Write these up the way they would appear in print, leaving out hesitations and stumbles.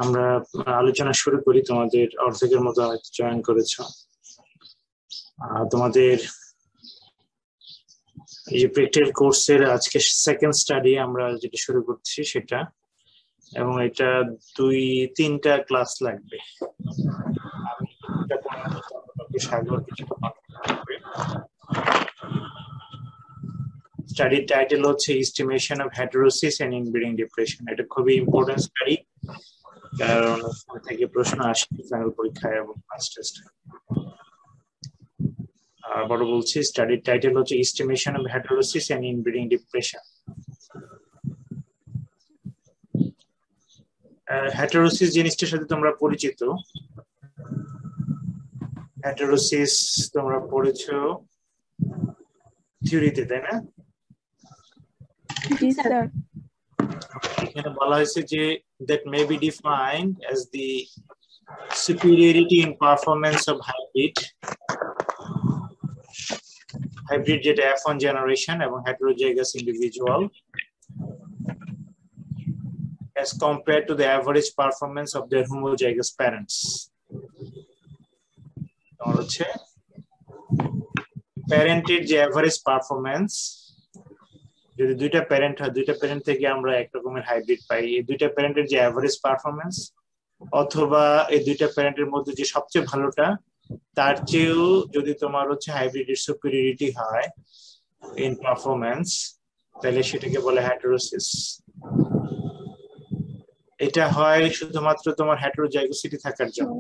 আমরা আলোচনা শুরু করি। তোমাদের অর্ধেকের মতো হয়তো জয়েন করেছ। তোমাদের এই যে প্র্যাকটিক্যাল কোর্সের আজকে সেকেন্ড স্টাডি আমরা যেটা শুরু করছি সেটা, এবং এটা 2-3টা ক্লাস লাগবে। স্টাডির টাইটেল হচ্ছে estimation of heterosis and inbreeding depression. এটা খুবই ইম্পর্টেন্ট স্টাডি, কারণ থেকে প্রশ্ন আসে ফাইনাল পরীক্ষায় এবং ফার্স্ট টেস্টে। আবার বলছি, স্টাডির টাইটেল হচ্ছে estimation of heterosis and inbreeding depression. Heterosis জিনিসটার সাথে তোমরা পরিচিত। হেটেরোসিস তোমরা পড়েছো থিওরিতে, তাই না? জি স্যার। এখানে বলা হয়েছে যে that may be defined as the superiority in performance of hybrid যেটা F1 generation এবং heterozygous individual as compared to the average performance of their homozygous parents. হচ্ছে প্যারেন্টের যে এভারেজ পারফরম্যান্স, যদি দুইটা প্যারেন্ট হয়, দুইটা প্যারেন্ট থেকে আমরা এক রকমের হাইব্রিড পাই, এই দুইটা প্যারেন্টের যে এভারেজ পারফরম্যান্স অথবা এই দুইটা প্যারেন্টের মধ্যে যে সবচেয়ে ভালোটা তার চেয়েও যদি তোমার হচ্ছে হাইব্রিডের সুপিরিয়রিটি হয় ইন পারফরম্যান্স, তাহলে সেটাকে বলে হেটেরোসিস। এটা হয় শুধুমাত্র তোমার হেটেরোজাইগোসিটি থাকার জন্য।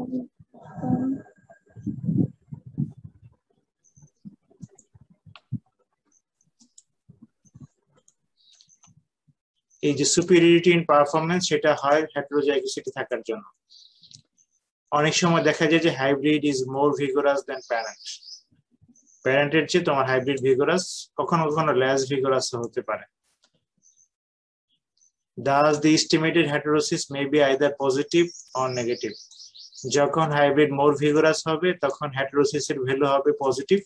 এই যে সুপিরিয়রিটি ইন পারফরম্যান্স সেটা হয় হেটেরোজাইগোসিটি থাকার জন্য। অনেক সময় দেখা যায় যে hybrid is more vigorous than parent. প্যারেন্টের চেয়ে তোমার হাইব্রিড ভিগোরাস, কখনো কখনো লেস ভিগোরাস হতে পারে। Thus the estimated heterosis may be either positive or negative. যখন হাইব্রিড মোর ভিগোরাস হবে তখন হেটেরোসিসের ভ্যালু হবে পজিটিভ,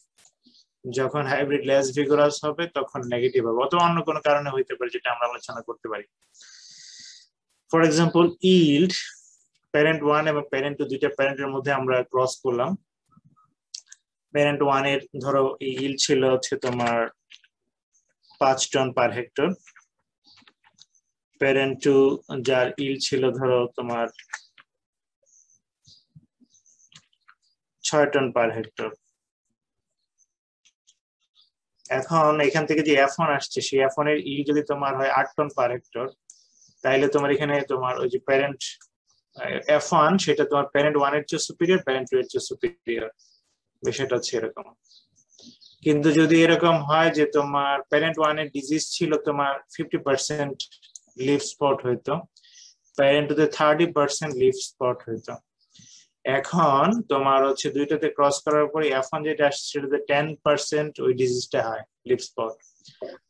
যখন হাইব্রিড লেস ভিগোরাস হবে তখন নেগেটিভ হবে, অথবা অন্য কোনো কারণে হইতে পারে যেটা আমরা আলোচনা করতে পারি। ফর এক্সাম্পল, ইল্ড প্যারেন্ট 1 এবং প্যারেন্ট 2 দুইটা প্যারেন্টের মধ্যে আমরা ক্রস করলাম। প্যারেন্ট 1 এর ধরো ইল্ড ছিল হচ্ছে তোমার 5 টন পার হেক্টর, প্যারেন্ট 2 যার ইল্ড ছিল ধরো তোমার 6 টন পার হেক্টর। এখন এখান থেকে যে F1 আসছে, সেই F1 এর ইল্ড যদি তোমার হয় 8 টন পার হেক্টর, তাহলে তোমার এখানে তোমার ওই যে প্যারেন্ট F1 সেটা তোমার প্যারেন্ট 1 এর চেয়ে সুপিরিয়র, প্যারেন্ট 2 এর চেয়ে সুপিরিয়র, বিষয়টা হচ্ছে এরকম। কিন্তু যদি এরকম হয় যে তোমার প্যারেন্ট 1 এর ডিজিজ ছিল তোমার 50% লিভ স্পট হইতো, প্যারেন্ট 2 তে 30% লিভ স্পট হইতো। এখন তোমার হচ্ছে দুইটাতে ক্রস করার পরে F1 যেটা আসছে সেটাতে 10% ওই ডিজিজটা হয় লিভ স্পট,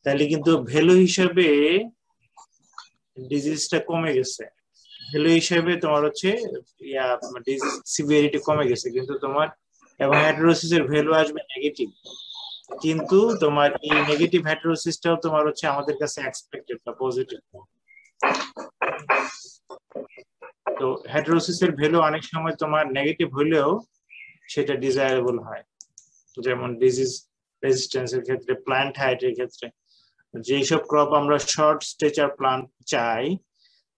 তাহলে কিন্তু ভ্যালু হিসেবে ডিজিজটা কমে গেছে, ভ্যালু হিসেবে তোমার হচ্ছে ডিজিজ সিভিয়ারিটি কমে গেছে, কিন্তু তোমার এবং হেটেরোসিসের ভ্যালু আসবে নেগেটিভ। কিন্তু তোমার এই নেগেটিভ হেটেরোসিসটাও তোমার হচ্ছে আমাদের কাছে এক্সপেক্টেড বা পজিটিভ। তো হেটেরোসিসের ভ্যালু অনেক সময় তোমার নেগেটিভ হলেও সেটা ডিজায়ারেবল হয়, যেমন ডিজিজ রেজিস্ট্যান্সের ক্ষেত্রে, প্ল্যান্ট হাইটের ক্ষেত্রে। যেসব ক্রপ আমরা শর্ট স্টেচার প্লান্ট চাই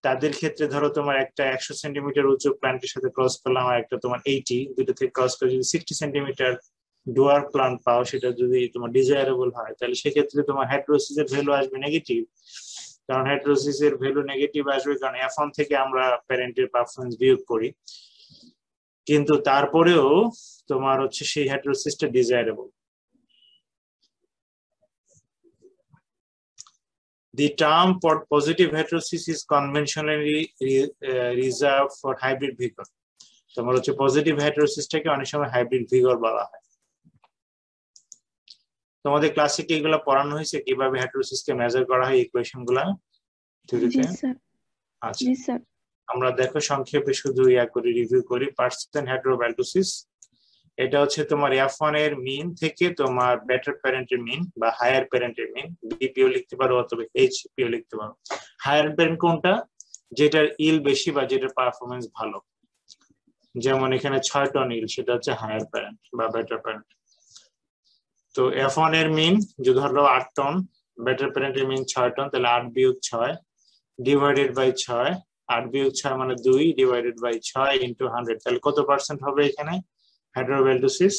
তাদের ক্ষেত্রে ধরো তোমার একটা 100 সেন্টিমিটার উঁচু প্ল্যান্টের সাথে ক্রস করলাম, আর একটা তোমার 80, দুটো থেকে ক্রস করে যদি 60 সেন্টিমিটার ডুয়ার প্লান্ট পাও, সেটা যদি তোমার ডিজায়ারেবল হয়, তাহলে সেক্ষেত্রে তোমার হেটেরোসিসের ভ্যালু আসবে নেগেটিভ। কারণ হেটেরোসিসের ভ্যালু নেগেটিভ আসবে কারণ F1 থেকে আমরা প্যারেন্টের পারফরম্যান্স বিয়োগ করি, কিন্তু তারপরেও তোমার হচ্ছে সেই হেটেরোসিসটা desirable. The term for positive heterosis is conventionally reserved for hybrid vigor. তোমার হচ্ছে পজিটিভ হেটেরোসিসটাকে অনেক সময় হাইব্রিড ভিগর বলা হয়। তোমাদের ক্লাসে কি এগুলো পড়ানো হয়েছে, কিভাবে হেটেরোসিসকে মেজার করা হয়, ইকুয়েশন গুলা থিওরিতে? আচ্ছা, জি স্যার। আমরা দেখো সংক্ষেপে শুধু করে রিভিউ করি। পার্সেন্ট হেটেরোবাল্টোসিস, এটা হচ্ছে তোমার F1 এর মিন থেকে তোমার বেটার প্যারেন্টের মিন বা হায়ার প্যারেন্টের মিন, বিপিও লিখতে পারো অথবা এইচপিও লিখতে পারো। হায়ার প্যারেন্ট কোনটা? যেটার ইল বেশি বা যেটার পারফরমেন্স ভালো। যেমন এখানে 6 টন ইল, সেটা হচ্ছে হায়ার প্যারেন্ট বা বেটার প্যারেন্ট। তো F1 এর মিন যদি ধরো 8 টন, বেটার প্যারেন্টের মিন 6 টন, তাহলে 8 বিয়োগ 6 ডিভাইডেড বাই 6, 8 বিয়োগ 6 মানে 2 ডিভাইডেড বাই 6 ইনটু 100, তাহলে কত পার্সেন্ট হবে এখানে হেটারোবেলটোসিস?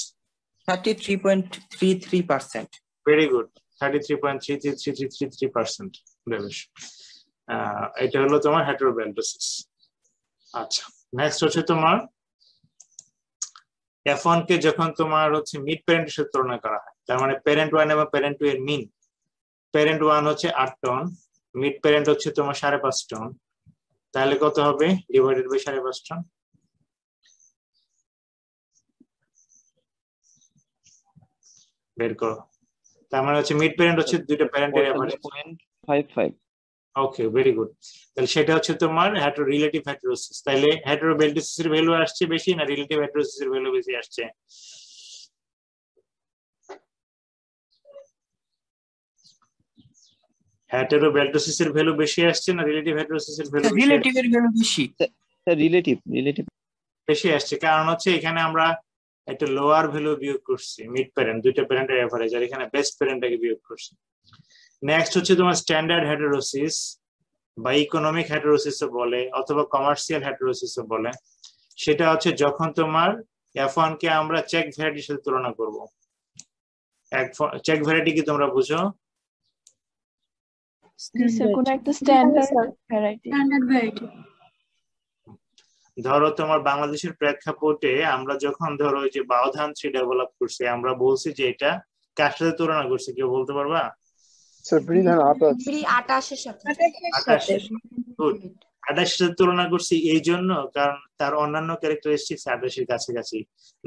33.33%। Very good, 33.333333%। বেশ, এটা হলো তোমার হেটারোবেলটোসিস। আচ্ছা, নেক্সট হচ্ছে তোমার F1 কে যখন তোমার হচ্ছে মিড প্যারেন্টের সাথে তুলনা করা হয়, তার মানে প্যারেন্ট 1 এবং প্যারেন্ট 2 এর মিন, প্যারেন্ট 1 হচ্ছে 8 টন, মিড প্যারেন্ট হচ্ছে তোমার 5.5 টন, তাহলে কত হবে ডিভাইডেড বাই 5.5 টন? বের করো। তার মানে হচ্ছে মিড প্যারেন্ট হচ্ছে দুইটা প্যারেন্টের এভারেজ 0.55। ওকে, ভেরি গুড। তাহলে সেটা হচ্ছে তোমার রিলেটিভ হেটারোসিস। তাহলে হেটারোবেলটোসিস এর ভ্যালু আসছে বেশি না রিলেটিভ হেটারোসিস এর ভ্যালু বেশি আসছে? হেটারোবেলটোসিস এর ভ্যালু বেশি আসছে না রিলেটিভ হেটারোসিস এর ভ্যালু বেশি? রিলেটিভ এর ভ্যালু বেশি। রিলেটিভ বেশি আসছে, কারণ হচ্ছে এখানে আমরা একটা লোয়ার ভ্যালু বিয়োগ করছি মিড প্যারেন্ট, দুইটা প্যারেন্টের এভারেজ, আর এখানে বেস্ট প্যারেন্টটাকে বিয়োগ করছি। নেক্সট হচ্ছে তোমার স্ট্যান্ডার্ড হেটারোসিস বা ইকোনমিক হেটারোসিস বলে অথবা কমার্শিয়াল হেটারোসিস বলে। সেটা হচ্ছে যখন তোমার F1 কে আমরা চেক ভ্যারাইটির সাথে তুলনা করব। চেক ভ্যারাইটি কি তোমরা বুঝো? কোন একটা স্ট্যান্ডার্ড ভ্যারাইটি। ধরো তোমার বাংলাদেশের প্রেক্ষাপটে আমরা যখন ধরো ওই যে বাওধান 3 ডেভেলপ করছি, আমরা বলছি যে এটা কার সাথে তুলনা করছি, কেউ বলতে পারবা? আটাশের সাথে। 28 সাথে তুলনা করছি এই জন্য কারণ তার অন্যান্য ক্যারেক্টারিস্টিক্স 28 এর কাছাকাছি,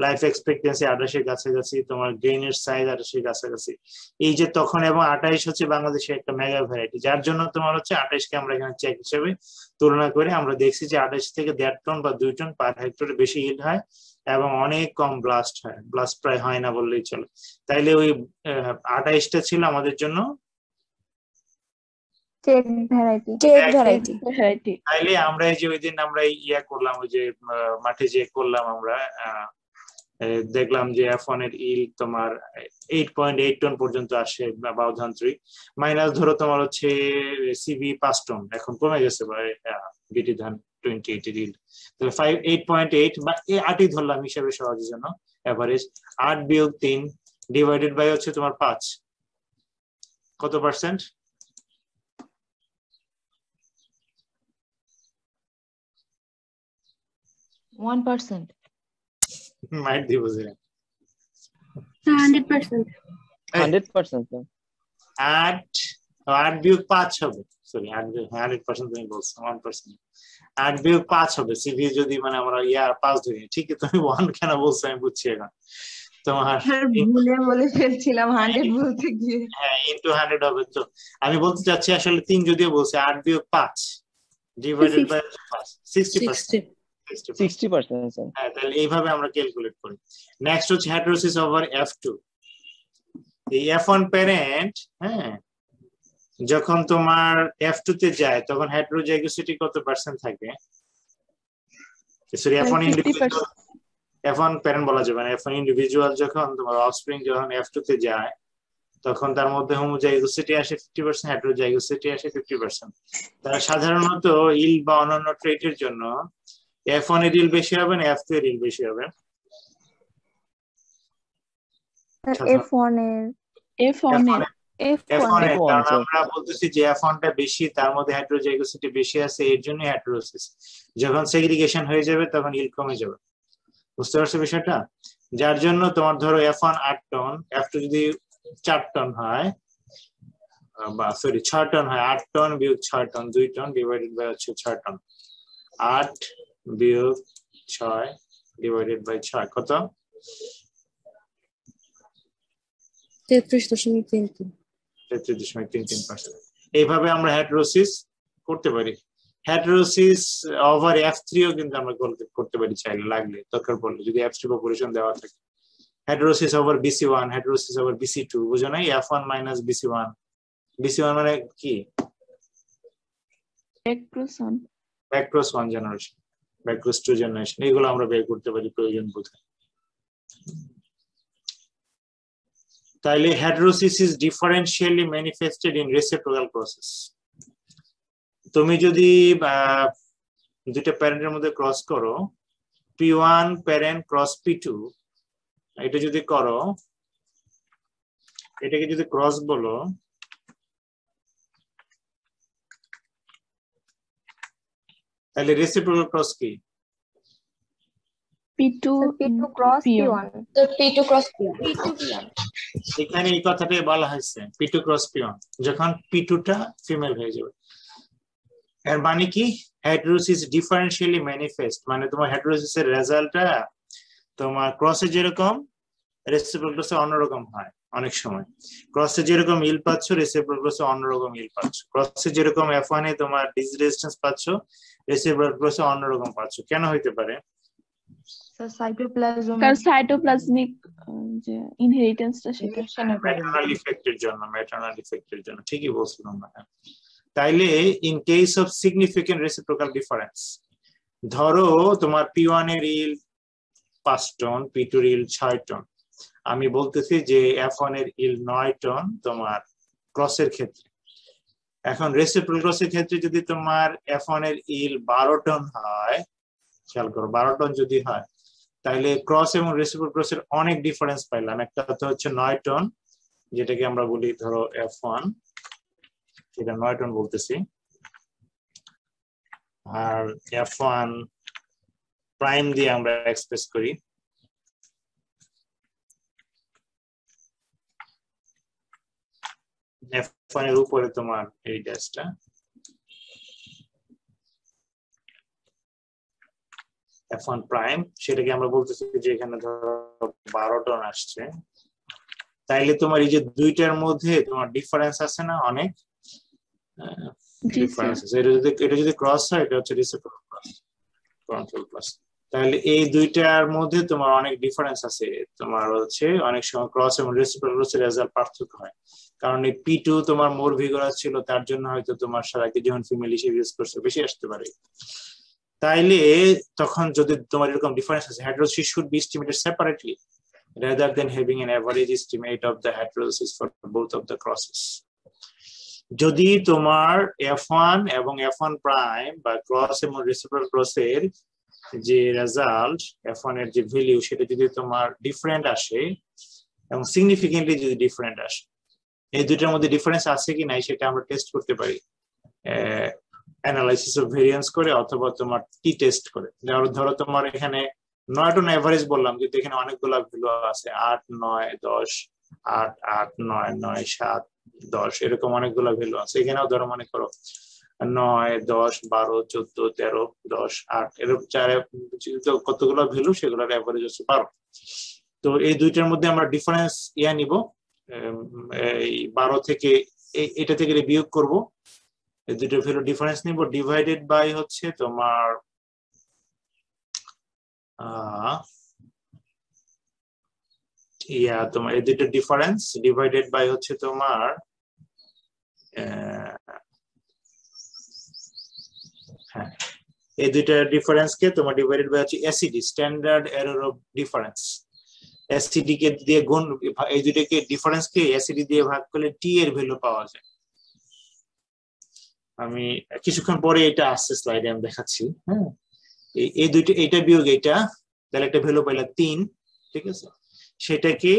লাইফ এক্সপেক্টেন্সি 28 এর কাছাকাছি, তোমার গ্রেইনের সাইজ 28 এর কাছাকাছি। এই যে তখন এবং 28 হচ্ছে বাংলাদেশের একটা মেগা ভ্যারাইটি, যার জন্য তোমার হচ্ছে 28 কে আমরা এখানে চেক হিসেবে তুলনা করে আমরা দেখছি যে 28 থেকে 1.5 টন বা 2 টন পার হেক্টরে বেশি ইল্ড হয় এবং অনেক কম ব্লাস্ট হয়, ব্লাস্ট প্রায় হয় না বললেই চলে। তাইলে ওই 28টা ছিল আমাদের জন্য চেক ভ্যারাইটি। তাইলে আমরা এই যে ওই দিন আমরা ইয়া করলাম, ওই যে মাঠে যে করলাম আমরা, দেখলাম যে F1 এর ইল তোমার 8.8 টন পর্যন্ত আসে বাওধান 3, মাইনাস ধরো তোমার হচ্ছে সিবি 5 টন, এখন কমে গেছে ভাই বিটি ধান 28 এর ইল। তাহলে 8.8 বা 8ই ধরলাম হিসাবে সহজের জন্য এভারেজ। 8 বিয়োগ 3 ডিভাইডেড বাই হচ্ছে তোমার 5, কত পার্সেন্ট? 1%। মাইট দিব বুঝলেন? 100%। 100%। 8 বিয়োগ 5 হবে, সরি 100% তুমি বলছো 1%। 8 বিয়োগ 5 হবে সিভি যদি মানে আমরা 5 ধরি, ঠিক আছে? তুমি 1 কেন বলছো আমি বুঝছি এখন। তোমার ভুলে বলে ফেলছিলাম 100 বলতে গিয়ে। হ্যাঁ, ইনটু 100 হবে। তো আমি বলতে চাচ্ছি আসলে 3 যদিও বলছে, 8 বিয়োগ 5 ডিভাইডেড বাই 5 60%। 60%। হ্যাঁ, তাহলে এইভাবে আমরা ক্যালকুলেট করি। নেক্সট হচ্ছে হেটারোসিস ওভার F2। এই F1 প্যারেন্ট, হ্যাঁ, যখন তোমার F2 তে যায় তখন হেটারোজাইগোসিটি কত পার্সেন্ট থাকে? Sorry, F1 individual, F1 parent বলা যাবে না, F1 ইন্ডিভিজুয়াল যখন তোমার অফস্প্রিং যখন F2 তে যায় তখন তার মধ্যে হোমোজাইগোসিটি আসে 50%, হেটারোজাইগোসিটি আসে 50%। তারা সাধারণত ইল বা অন্যান্য ট্রেটের জন্য F1 এর ইল বেশি হবে না F2 এর ইল বেশি হবে? F1 এর কারণ আমরা বলতেছি যে F1 টা বেশি, তার মধ্যে হেটারোজাইগোসিটি বেশি আছে, এর জন্য হেটারোসিস। যখন সেগ্রিগেশন হয়ে যাবে তখন ইল কমে যাবে। বুঝতে পারছো বিষয়টা? যার জন্য তোমার ধরো F1 8 টন, F2 যদি 4 টন হয় বা সরি 6 টন হয়, 8 টন বিয়োগ 6 টন 2 টন ডিভাইডেড বাই হচ্ছে 6 টন। 8 বিয়োগ 6 ডিভাইডেড বাই 6 কত? 33.33%। এইভাবে আমরা হেটারোসিস করতে পারি। হেটারোসিস ওভার F3 ও কিন্তু আমরা করতে পারি চাইলে, লাগলে দরকার পড়লে, যদি F3 পপুলেশন দেওয়া থাকে। হেটারোসিস ওভার BC1, হেটারোসিস ওভার BC2, বুঝো না? F1 minus BC1। BC1 মানে কি? Back cross 1 generation, back cross 2 generation, এগুলো আমরা বের করতে পারি প্রয়োজন বোধে। তাইলে heterosis is differentially manifested in reciprocal process. তুমি যদি দুইটা প্যারেন্টের মধ্যে ক্রস করো, P1 প্যারেন্ট ক্রস P2, এটা যদি করো, এটাকে যদি ক্রস বলো, তাহলে রেসিপ্রোকাল ক্রস কি? P2 cross P1. So P2 cross P1. এখানে এই কথাটাই বলা হয়েছে, P2 ক্রস P1, যখন P2 টা ফিমেল হয়ে যাবে। এর মানে কি, হেটেরোসিস ডিফারেন্সিয়ালি ম্যানিফেস্ট, মানে তোমার হেটেরোসিসের রেজাল্টটা তোমার ক্রসে যেরকম রেসিপ্রোকাল ক্রসে অন্যরকম হয়। অনেক সময় ক্রসে যেরকম ইল পাচ্ছ, রেসিপ্রোকাল ক্রসে অন্যরকম ইল পাচ্ছ। ক্রসে যেরকম F1 এ তোমার ডিজিজ রেজিস্ট্যান্স পাচ্ছ, রেসিপ্রোকাল ক্রসে অন্যরকম পাচ্ছ। কেন হইতে পারে? So cytoplasm কারণ সাইটোপ্লাজমিক যে ইনহেরিটেন্সটা সেটা ম্যাটারনাল ইফেক্টের জন্য, ম্যাটারনাল ইফেক্টের জন্য, ঠিকই বলছিলাম না? তাইলে in case of significant reciprocal difference, ধরো তোমার P1 এর ইল 5 টন, P2 এর ইল 6 টন, আমি বলতেছি যে F1 এর ইল 9 টন তোমার ক্রসের ক্ষেত্রে। এখন রেসিপ্রোকাল ক্রসের ক্ষেত্রে যদি তোমার F1 এর ইল 12 টন হয়, খেয়াল করো 12 টন যদি হয়, তাহলে ক্রস এবং রেসিপ্রোকাল ক্রসের অনেক ডিফারেন্স পাইলাম। একটা তো হচ্ছে 9 টন, যেটাকে আমরা বলি ধরো F1, সেটা 9 টন বলতেছি, আর F1 প্রাইম দিয়ে আমরা এক্সপ্রেস করি। F1 এর উপরে তোমার এই ড্যাশটা, F1 প্রাইম, সেটাকে আমরা বলতেছি যে এখানে ধরো 12 টন আসছে। তাইলে তোমার এই যে দুইটার মধ্যে তোমার ডিফারেন্স আছে না, অনেক ডিফারেন্স আছে। এটা যদি ক্রস হয়, এটা হচ্ছে রেসিপ্রোকাল ক্রস, কন্ট্রোল প্লাস। তাহলে এই দুইটার মধ্যে তোমার অনেক ডিফারেন্স আছে। তোমার হচ্ছে অনেক সময় ক্রস এবং রেসিপ্রোকাল ক্রসের রেজাল্ট পার্থক্য হয়, কারণ এই P2 তোমার মোর ভিগোরাস ছিল, তার জন্য হয়তো তোমার সারাকে যখন ফিমেল হিসেবে ইউজ করছে বেশি আসতে পারে। তাইলে তখন যদি তোমার এরকম ডিফারেন্স আছে, heterosis should be estimated separately rather than having an average estimate of the heterosis for both of the crosses. যদি তোমার F1 এবং F1 প্রাইম বা ক্রস এবং রেসিপ্রোকাল ক্রসের যে রেজাল্ট, F1 এর যে ভ্যালু, সেটা যদি তোমার ডিফারেন্ট আসে এবং সিগনিফিকেন্টলি যদি ডিফারেন্ট আসে, এই দুইটার মধ্যে ডিফারেন্স আছে কি নাই সেটা আমরা টেস্ট করতে পারি অ্যানালাইসিস অফ ভেরিয়েন্স করে, অথবা তোমার টি টেস্ট করে। ধরো তোমার এখানে 9 টন এভারেজ বললাম, কিন্তু এখানে অনেকগুলো ভ্যালু আছে, 8, 9, 10, 8, 8, 9, 9, 7, 10, এরকম অনেকগুলো ভ্যালু আছে। এখানেও ধরো মনে করো 9, 10, 12, 14, 13, 10, 8, এরকম কতগুলো ভ্যালু, সেগুলোর এভারেজ হচ্ছে 12। তো এই দুইটার মধ্যে আমরা ডিফারেন্স নিব, এই 12 থেকে এটা থেকে বিয়োগ করব, এই দুইটার ভ্যালু ডিফারেন্স নিব, ডিভাইডেড বাই হচ্ছে তোমার তোমার এই দুইটা ডিফারেন্স ডিভাইডেড বাই হচ্ছে তোমার হ্যাঁ, এই দুইটা ডিফারেন্স কে তোমার ডিভাইডেড বাই হচ্ছে SED, standard error of difference. SED কে দিয়ে গুণ, এই দুইটাকে ডিফারেন্স কে এসিডি দিয়ে ভাগ করলে টি এর ভ্যালু পাওয়া যায়। আমি কিছুক্ষণ পরে এটা আসছে স্লাইডে আমি দেখাচ্ছি। হ্যাঁ, এই দুইটা, এইটা বিয়োগ এইটা, তাহলে একটা ভ্যালু পাইলা 3, ঠিক আছে? সেটাকে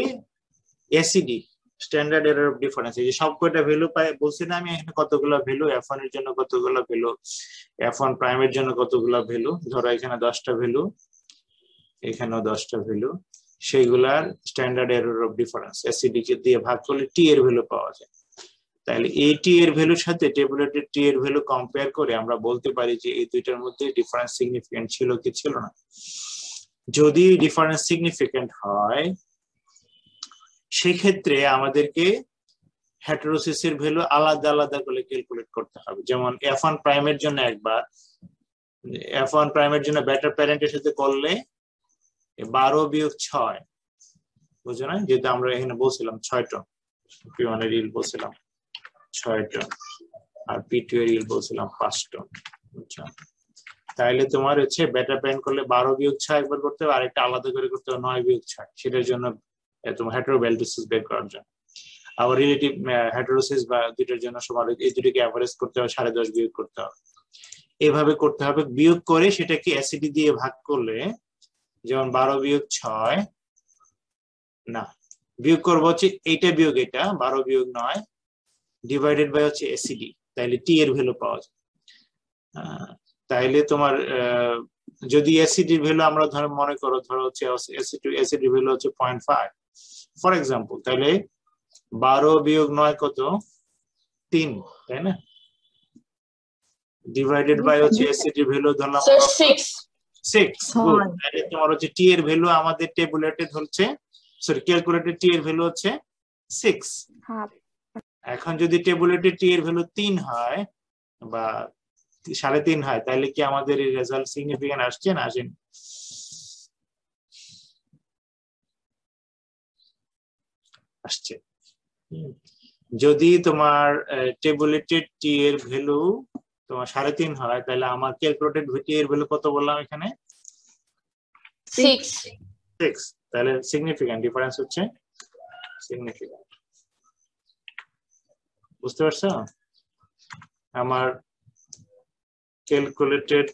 ACD, standard error of difference, এই যে সব কয়টা ভ্যালু পাই বলছি না আমি এখানে, কতগুলো ভ্যালু, F1 এর জন্য কতগুলো ভ্যালু, F1 প্রাইমের জন্য কতগুলো ভ্যালু, ধরো এখানে 10টা ভ্যালু, এখানেও 10টা ভ্যালু, সেইগুলার standard error of difference SED কে দিয়ে ভাগ করলে টি এর ভ্যালু পাওয়া যায়। তাহলে এই টি এর ভ্যালুর সাথে টেবুলেটেড টি এর ভ্যালু কম্পেয়ার করে আমরা বলতে পারি যে এই দুইটার মধ্যে ডিফারেন্স সিগনিফিকেন্ট ছিল কি ছিল না। যদি ডিফারেন্স সিগনিফিকেন্ট হয়, সেক্ষেত্রে আমাদেরকে হেটেরোসিসের ভ্যালু আলাদা আলাদা করে ক্যালকুলেট করতে হবে। যেমন F1 প্রাইমের জন্য একবার, F1 প্রাইমের জন্য বেটার প্যারেন্টের সাথে করলে 12 বিয়োগ 6, বুঝছো না? যেটা আমরা এখানে বলছিলাম 6 টন, P1 এর ইল বলছিলাম 6 টন, আর P2 এর ইল বলছিলাম 5 টন, বুঝছো? তাহলে তোমার হচ্ছে বেটার প্যারেন্ট করলে 12-6 একবার করতে হবে, আরেকটা আলাদা করে করতে হবে 9-6, সেটার জন্য তোমার হেটেরোব্যালিডোসিস বের করার জন্য। আবার রিলেটিভ হেটেরোসিস বা দুইটার জন্য সমান, এই দুটোকে অ্যাভারেজ করতে হবে, 10.5 বিয়োগ করতে হবে, এভাবে করতে হবে। বিয়োগ করে সেটাকে অ্যাসিডি দিয়ে ভাগ করলে, যেমন 12-6 না, বিয়োগ করবো হচ্ছে এইটা বিয়োগ এটা, 12-9 ডিভাইডেড বাই হচ্ছে অ্যাসিডি, তাইলে টি এর ভ্যালু পাওয়া যায়। তাইলে তোমার যদি অ্যাসিডির ভ্যালু আমরা ধরো মনে করো, ধরো হচ্ছে অ্যাসিডির ভ্যালু হচ্ছে 0.5 ফর এক্সাম্পল, তাহলে 12-9 কত? 3, তাই না? ডিভাইডেড বাই হচ্ছে অ্যাসিডির ভ্যালু ধরলাম 6। গুড। তাহলে তোমার হচ্ছে টি এর ভ্যালু আমাদের টেবুলেটে ধরছে, সরি ক্যালকুলেটে টি এর ভ্যালু হচ্ছে 6। এখন যদি টেবুলেটে টি এর ভ্যালু 3 হয় বা 3.5 হয়, তাহলে কি আমাদের এই রেজাল্ট সিগনিফিকেন্ট আসছে না আসেনি? আসছে। যদি তোমার টেবুলেটেড টি এর ভ্যালু তোমার 3.5 হয়, তাহলে আমার ক্যালকুলেটেড টি এর ভ্যালু কত বললাম এখানে? 6। তাহলে সিগনিফিকেন্ট ডিফারেন্স হচ্ছে সিগনিফিকেন্ট। বুঝতে পারছো? আমার ক্যালকুলেটেড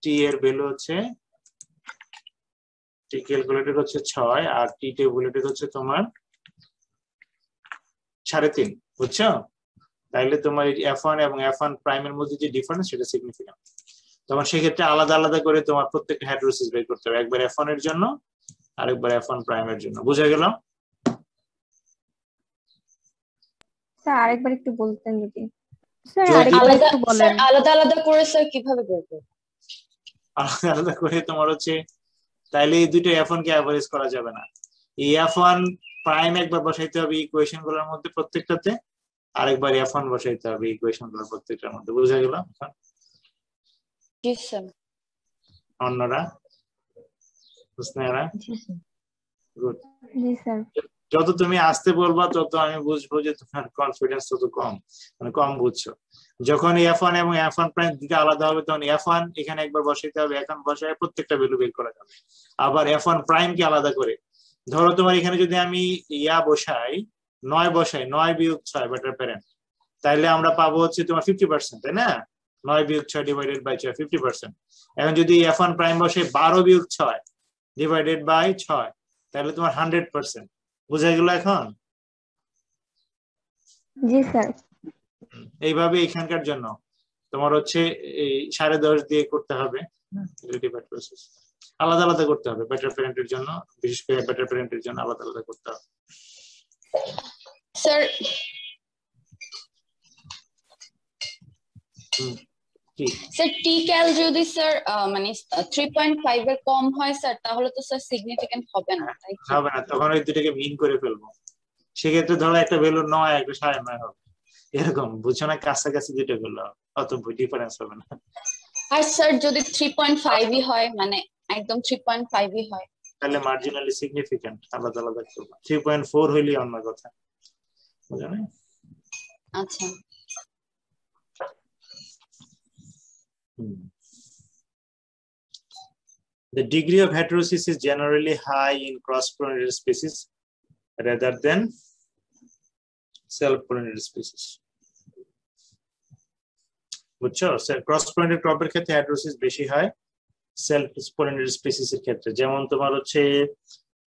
টি এর ভ্যালু হচ্ছে, টি ক্যালকুলেটেড হচ্ছে 6 আর টি টেবুলেটেড হচ্ছে তোমার 3.5। বুঝছো? তাইলে তোমার এই F1 এবং F1 প্রাইমের মধ্যে যে ডিফারেন্স সেটা সিগনিফিকেন্ট। তোমার সেক্ষেত্রে আলাদা আলাদা করে তোমার প্রত্যেকটা হেটেরোসিস বের করতে হবে, একবার F1 এর জন্য আরেকবার F1 প্রাইমের জন্য। বুঝা গেল? স্যার আরেকবার একটু বলতেন যদি। স্যার যদি আরেকবার আলাদা একটু বলেন। আলাদা আলাদা করে স্যার কিভাবে করবো? আলাদা আলাদা করে তোমার হচ্ছে, তাইলে এই দুটো F1 কে অ্যাভারেজ করা যাবে না। এই F1 প্রাইম একবার বসাইতে হবে ইকুয়েশন গুলোর মধ্যে প্রত্যেকটাতে, আরেকবার F1 বসাইতে হবে ইকুয়েশন গুলোর প্রত্যেকটার মধ্যে। বুঝা গেল? জি স্যার। অন্যরা বুঝনারা? গুড। জি স্যার। যত তুমি আসতে বলবা তত আমি বুঝবো যে তোমার কনফিডেন্স তত কম, মানে কম বুঝছো। যখন F1 এবং F1 প্রাইম দিকে আলাদা হবে, তখন F1 এখানে একবার বসাইতে হবে, এখন বসায় প্রত্যেকটা ভ্যালু বের করা যাবে। আবার F1 প্রাইম কে আলাদা করে, ধরো তোমার এখানে যদি আমি বসাই 9-6 বেটার প্যারেন্ট, তাইলে আমরা পাবো হচ্ছে তোমার 50%, তাই না? 9-6 ডিভাইডেড বাই 6 50%। এখন যদি F1 প্রাইম বসে 12-6 ডিভাইডেড বাই 6, তাহলে তোমার 100%। বুঝা গেল এখন? জি স্যার। এইভাবে এখানকার জন্য তোমার হচ্ছে এই 10.5 দিয়ে করতে হবে, আলাদা আলাদা করতে হবে। বেটার প্যারেন্টের জন্য, বিশেষ করে বেটার প্যারেন্টের জন্য আলাদা আলাদা করতে হবে। স্যার কি স্যার টি ক্যাল যদি স্যার মানে 3.5 এর কম হয় স্যার, তাহলে তো স্যার সিগনিফিকেন্ট হবে না, তাই কি? হবে না, তখন ওই দুটাকে মিন করে ফেলবো। সেক্ষেত্রে ধরো একটা ভ্যালু 9, একটা 9.5 হবে, এরকম। বুঝছো না? কাছাকাছি দুটো ভ্যালু, অত ডিফারেন্স হবে না। আর স্যার যদি 3.5ই হয়, মানে একদম 3.5ই হয়, তাহলে মার্জিনালি সিগনিফিকেন্ট, আলাদা আলাদা করবো। 3.4 হইলে অন্য কথা। বুঝো না? আচ্ছা। The degree of heterosis is generally high in cross-pollinated species rather than self-pollinated species. বুঝছো? ক্রস-পোলিনেটেড ক্রপের ক্ষেত্রে হেটেরোসিস বেশি হয় সেলফ-পোলিনেটেড স্পিসিস এর ক্ষেত্রে। যেমন তোমার হচ্ছে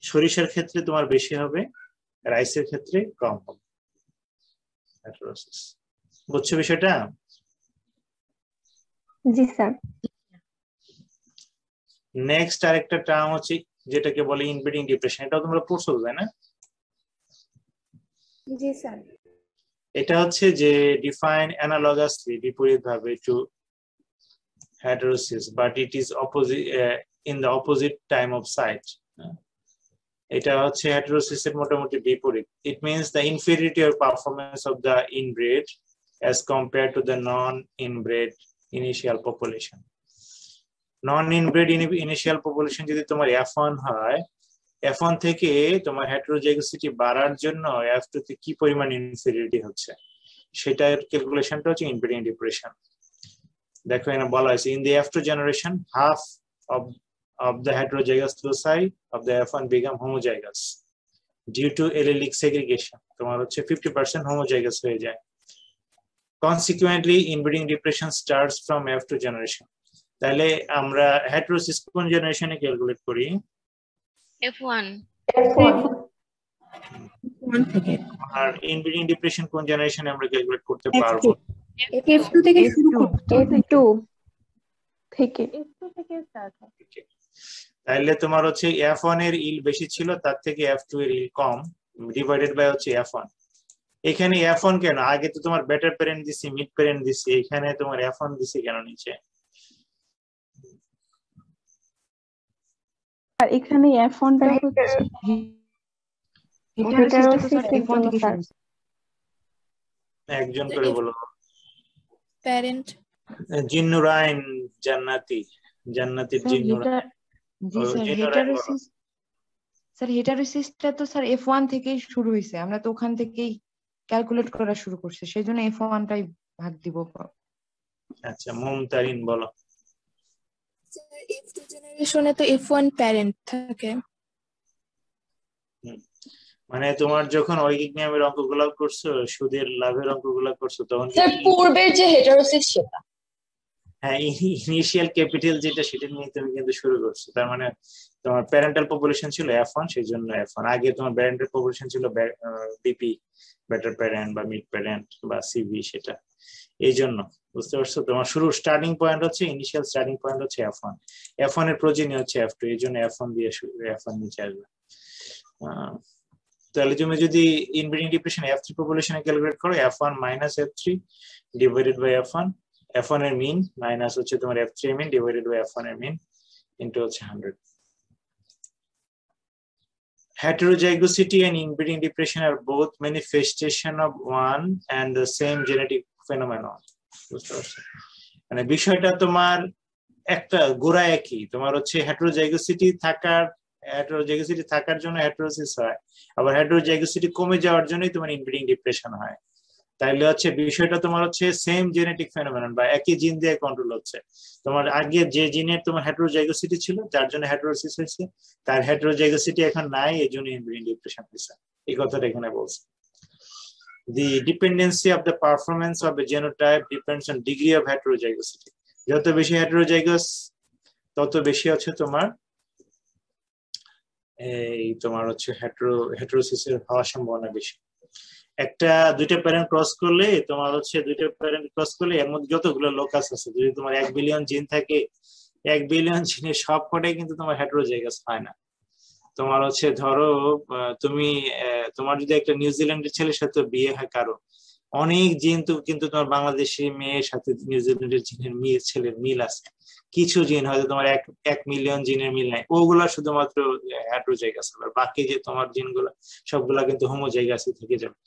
সরিষার ক্ষেত্রে তোমার বেশি হবে, রাইসের ক্ষেত্রে কম হবে হেটেরোসিস। বুঝছো বিষয়টা? জি স্যার। নেক্সট আরেকটা টার্ম হচ্ছে যেটাকে বলে ইনব্রিডিং ডিপ্রেশন। এটাও তোমরা পড়ছো, তাই না? জি স্যার। এটা হচ্ছে যে ডিফাইন অ্যানালগাসলি, বিপরীত ভাবে two heterosis, but it is opposite in the opposite time of sight. এটা হচ্ছে heterosis এর মোটামুটি বিপরীত। It means the inferiority of performance of the inbred as compared to the non-inbred initial population. Non-inbred initial population যদি তোমার F1 হয়, F1 থেকে তোমার heterozygosity বাড়ার জন্য F2 তে কি পরিমাণ ইনফেরিয়রিটি হচ্ছে সেটার ক্যালকুলেশনটা হচ্ছে ইনব্রিডিং ডিপ্রেশন। দেখো এখানে বলা হয়েছে in the F2 generation half of the heterozygous loci of the F1 become homozygous due to allelic segregation। তোমার হচ্ছে 50% homozygous হয়ে যায়। Consequently inbreeding depression starts from F2 generation। তাহলে আমরা হেটেরোসিস কোন জেনারেশনে ক্যালকুলেট করি? F1 আর ইনব্রিডিং ডিপ্রেশন কোন জেনারেশনে আমরা ক্যালকুলেট করতে পারবো? F2 থেকে শুরু করতে F2 থেকে স্টার্ট হয়। তাহলে তোমার হচ্ছে F1 এর ইল বেশি ছিল, তার থেকে F2 এর ইল কম, ডিভাইডেড বাই হচ্ছে F1। এখানে F1 কেন? আগে তো তোমার বেটার প্যারেন্ট দিছি, মিড প্যারেন্ট দিছি, এখানে তোমার F1 দিছি কেন নিচে? আর এখানে F1টা হচ্ছে একজন করে বলো। প্যারেন্ট জিন্নুরাইন জান্নাতি, জান্নাতির জিন্নুরাইন। জি স্যার, হেটারোসিসটা তো স্যার F1 থেকেই শুরু হয়েছে, আমরা তো ওখান থেকেই ক্যালকুলেট করা শুরু করছি, সেজন্য F1টাই ভাগ দিব। আচ্ছা মুমতারিন বলো। স্যার F2 জেনারেশনে তো F1 প্যারেন্ট থাকে। মানে তোমার যখন ঐকিক নিয়মের অঙ্কগুলো করছো, সুদের লাভের অঙ্কগুলো করছো, তখন স্যার পূর্বের যে হেটারোসিস সেটা, হ্যাঁ ইনিশিয়াল ক্যাপিটাল যেটা সেটা নিয়ে তুমি কিন্তু শুরু করছো। তার মানে তোমার প্যারেন্টাল পপুলেশন ছিল F1, সেই জন্য F1। আগে তোমার প্যারেন্টাল পপুলেশন ছিল বিপি, বেটার প্যারেন্ট বা মিড প্যারেন্ট বা সিভি, সেটা এই জন্য। বুঝতে পারছো? তোমার শুরু স্টার্টিং পয়েন্ট হচ্ছে, ইনিশিয়াল স্টার্টিং পয়েন্ট হচ্ছে F1, F1 এর প্রোজেনি হচ্ছে F2, এই জন্য F1 দিয়ে F1 নিচে আসবে। তাহলে তুমি যদি ইনব্রিডিং ডিপ্রেশন F3 পপুলেশনে ক্যালকুলেট করো, F1 minus F3 divided by F1, F1 এর মিন মাইনাস হচ্ছে তোমার F3 এর মিন ডিভাইডেড বাই F1 এর মিন ইনটু হচ্ছে 100। Heterozygosity and inbreeding depression are both manifestation of one and the same genetic phenomenon। বুঝতে পারছো? মানে বিষয়টা তোমার একটা গোড়া একই, তোমার হচ্ছে হেটেরোজাইগোসিটি থাকার জন্য হেটেরোসিস হয়, আবার হেটেরোজাইগোসিটি কমে যাওয়ার জন্যই তোমার ইনব্রিডিং ডিপ্রেশন হয়। তাইলে হচ্ছে বিষয়টা তোমার হচ্ছে সেম জেনেটিক ফেনোমেনন বা একই জিন দিয়ে কন্ট্রোল হচ্ছে। তোমার আগে যে জিনের তোমার হেটেরোজাইগোসিটি ছিল, যার জন্য হেটেরোসিস হয়েছে, তার হেটেরোজাইগোসিটি এখন নাই, এই জন্য ইনব্রিডিং ডিপ্রেশন হয়েছে। এই কথাটা এখানে বলছে। The dependency of the performance of a genotype depends on degree of heterozygosity। যত বেশি হেটেরোজাইগাস তত বেশি হচ্ছে তোমার হচ্ছে হেটেরোসিসের হওয়ার সম্ভাবনা বেশি। দুইটা প্যারেন্ট ক্রস করলে তোমার হচ্ছে এর মধ্যে যতগুলো লোকাস আছে, যদি তোমার 1 বিলিয়ন জিন থাকে, 1 বিলিয়ন জিনের সব কটাই কিন্তু তোমার হেটেরোজাইগাস হয় না। তোমার হচ্ছে ধরো তোমার যদি একটা নিউজিল্যান্ডের ছেলের সাথে বিয়ে হয় কারো, অনেক জিন তো কিন্তু তোমার বাংলাদেশি মেয়ের সাথে নিউজিল্যান্ডের জিনের ছেলের মিল আছে। কিছু জিন হয়তো তোমার 1 মিলিয়ন জিনের মিল নাই, ওগুলা শুধুমাত্র হেটেরোজাইগাস। আর বাকি যে তোমার জিনগুলা সবগুলা কিন্তু হোমোজাইগাসই থেকে যাবে।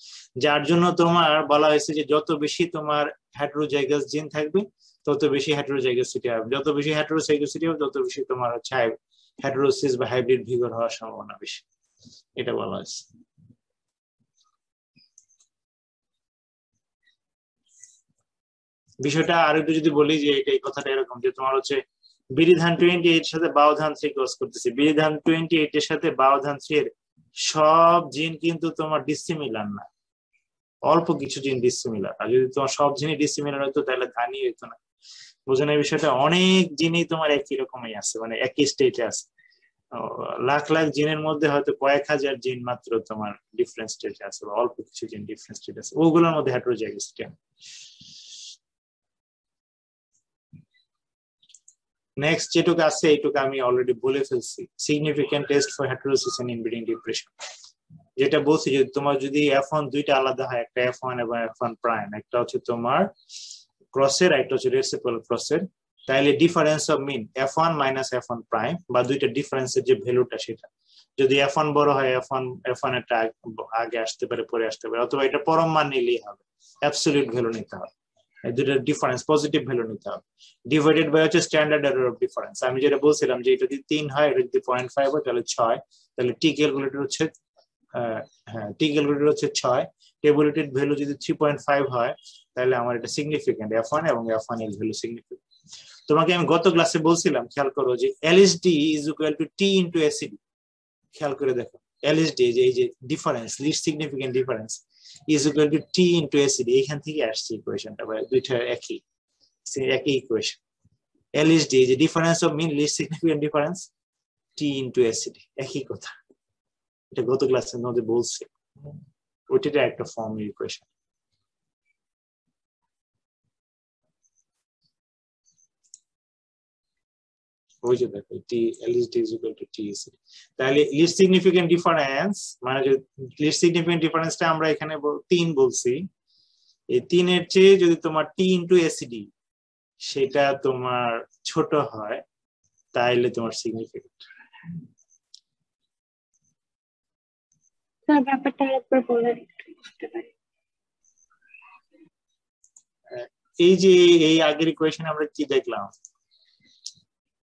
যার জন্য তোমার বলা হয়েছে যে যত বেশি তোমার হেটেরোজাইগাস জিন থাকবে তত বেশি হেটেরোজাইগোসিটি হবে, যত বেশি হেটেরোজাইগোসিটি হবে তত বেশি তোমার হচ্ছে হেটেরোসিস বা হাইব্রিড ভিগর হওয়ার সম্ভাবনা বেশি, এটা বলা হয়েছে। বিষয়টা আরেকটু যদি বলি যে এই কথাটা এরকম যে তোমার হচ্ছে বিরিধান 28 এর সাথে বাওধান 3 ক্রস করতেছে। বিরিধান 28 এর সাথে বাওধান 3 এর সব জিন কিন্তু তোমার ডিসিমিলার না, অল্প কিছু জিন ডিসিমিলার। আর যদি তোমার সব জিনই ডিসিমিলার হতো তাহলে ধানই হইতো না। বোঝানোর বিষয়টা, অনেক জিনই তোমার একই রকমই আছে, মানে একই স্টেটে আছে। লাখ লাখ জিনের মধ্যে হয়তো কয়েক হাজার জিন মাত্র তোমার ডিফারেন্ট স্টেটে আছে, বা অল্প কিছু জিন ডিফারেন্ট স্টেটে আছে, ওগুলোর মধ্যে হেটেরোজাইগোসিটি। নেক্সট যেটুকু আছে এইটুকু আমি অলরেডি বলে ফেলছি, significant test for heterosis and inbreeding depression. যেটা বলছি যে তোমার যদি F1 দুইটা আলাদা হয়, একটা F1 এবং F1 প্রাইম, একটা হচ্ছে তোমার ক্রসের, একটা হচ্ছে রেসিপ্রোকাল ক্রসের, তাহলে difference of mean F1 minus F1 prime বা দুইটা ডিফারেন্সের যে ভ্যালুটা, সেটা যদি F1 বড় হয় F1 এর আগে আসতে পারে, পরে আসতে পারে, অথবা এটা পরম মান নিলেই হবে, অ্যাবসলিউট ভ্যালু নিতে হবে। দুটো ডিফারেন্স পজিটিভ ভ্যালু নিতে হবে, ডিভাইডেড বাই হচ্ছে স্ট্যান্ডার্ড এরর অফ ডিফারেন্স। আমি যেটা বলছিলাম যে এটা যদি 3 হয়, এটা যদি 0.5 হয় তাহলে 6, তাহলে টি ক্যালকুলেটর হচ্ছে 6, টেবুলেটেড ভ্যালু যদি 3.5 হয় তাহলে আমার এটা সিগনিফিকেন্ট F1 এবং F1 এর ভ্যালু সিগনিফিকেন্ট। তোমাকে আমি গত ক্লাসে বলছিলাম, খেয়াল করো যে LSD is equal to T into ACD। খেয়াল করে দেখো LSD এই যে difference, least significant difference is equal to T into ACD, এইখান থেকে আসছে ইকুয়েশনটা, বা দুইটা একই ইকুয়েশন। LSD যে difference of mean least significant difference T into ACD, একই কথা। এটা গত ক্লাসের মধ্যে বলছি, ওইটা একটা ফর্ম ইকুয়েশন। ওই যে দেখো LSD is equal to TACD, তাহলে লিস্ট সিগনিফিকেন্ট ডিফারেন্স মানে যে লিস্ট সিগনিফিকেন্ট ডিফারেন্সটা আমরা এখানে 3 বলছি, এই 3 এর চেয়ে যদি তোমার T ইনটু ACD সেটা তোমার ছোট হয় তাহলে তোমার সিগনিফিকেন্ট। স্যার ব্যাপারটা আরেকবার বলেন একটু বুঝতে পারি। এই যে এই আগের ইকুয়েশনে আমরা কি দেখলাম,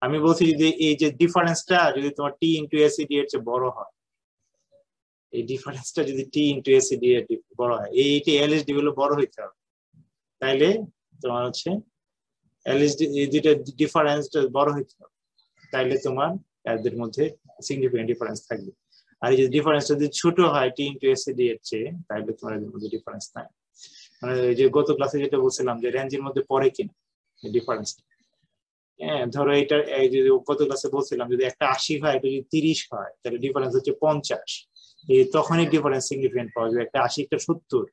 আমি বলছি যে এই যে ডিফারেন্সটা যদি তোমার T ইনটু ACD এর চেয়ে বড় হয়, এই ডিফারেন্সটা যদি T ইনটু ACD এর বড় হয়, এইটা LSD গুলো বড় হইতে হবে, তাইলে তোমার হচ্ছে LSD এই দুইটা ডিফারেন্সটা বড় হইতে হবে, তাইলে তোমার এদের মধ্যে সিগনিফিকেন্ট ডিফারেন্স থাকবে। আর এই যে ডিফারেন্সটা যদি ছোট হয় T ইনটু ACD এর চেয়ে, তাইলে তোমার এদের মধ্যে ডিফারেন্স নাই। মানে এই যে গত ক্লাসে যেটা বলছিলাম যে রেঞ্জের মধ্যে পড়ে কিনা ডিফারেন্স। হ্যাঁ, ধরো এটা এই যে গত ক্লাসে বলছিলাম যদি একটা 80 হয় এটা যদি 30 হয় তাহলে ডিফারেন্স হচ্ছে 50, এই তখনই ডিফারেন্স সিগনিফিকেন্ট পাওয়া যাবে। একটা 80 একটা 70,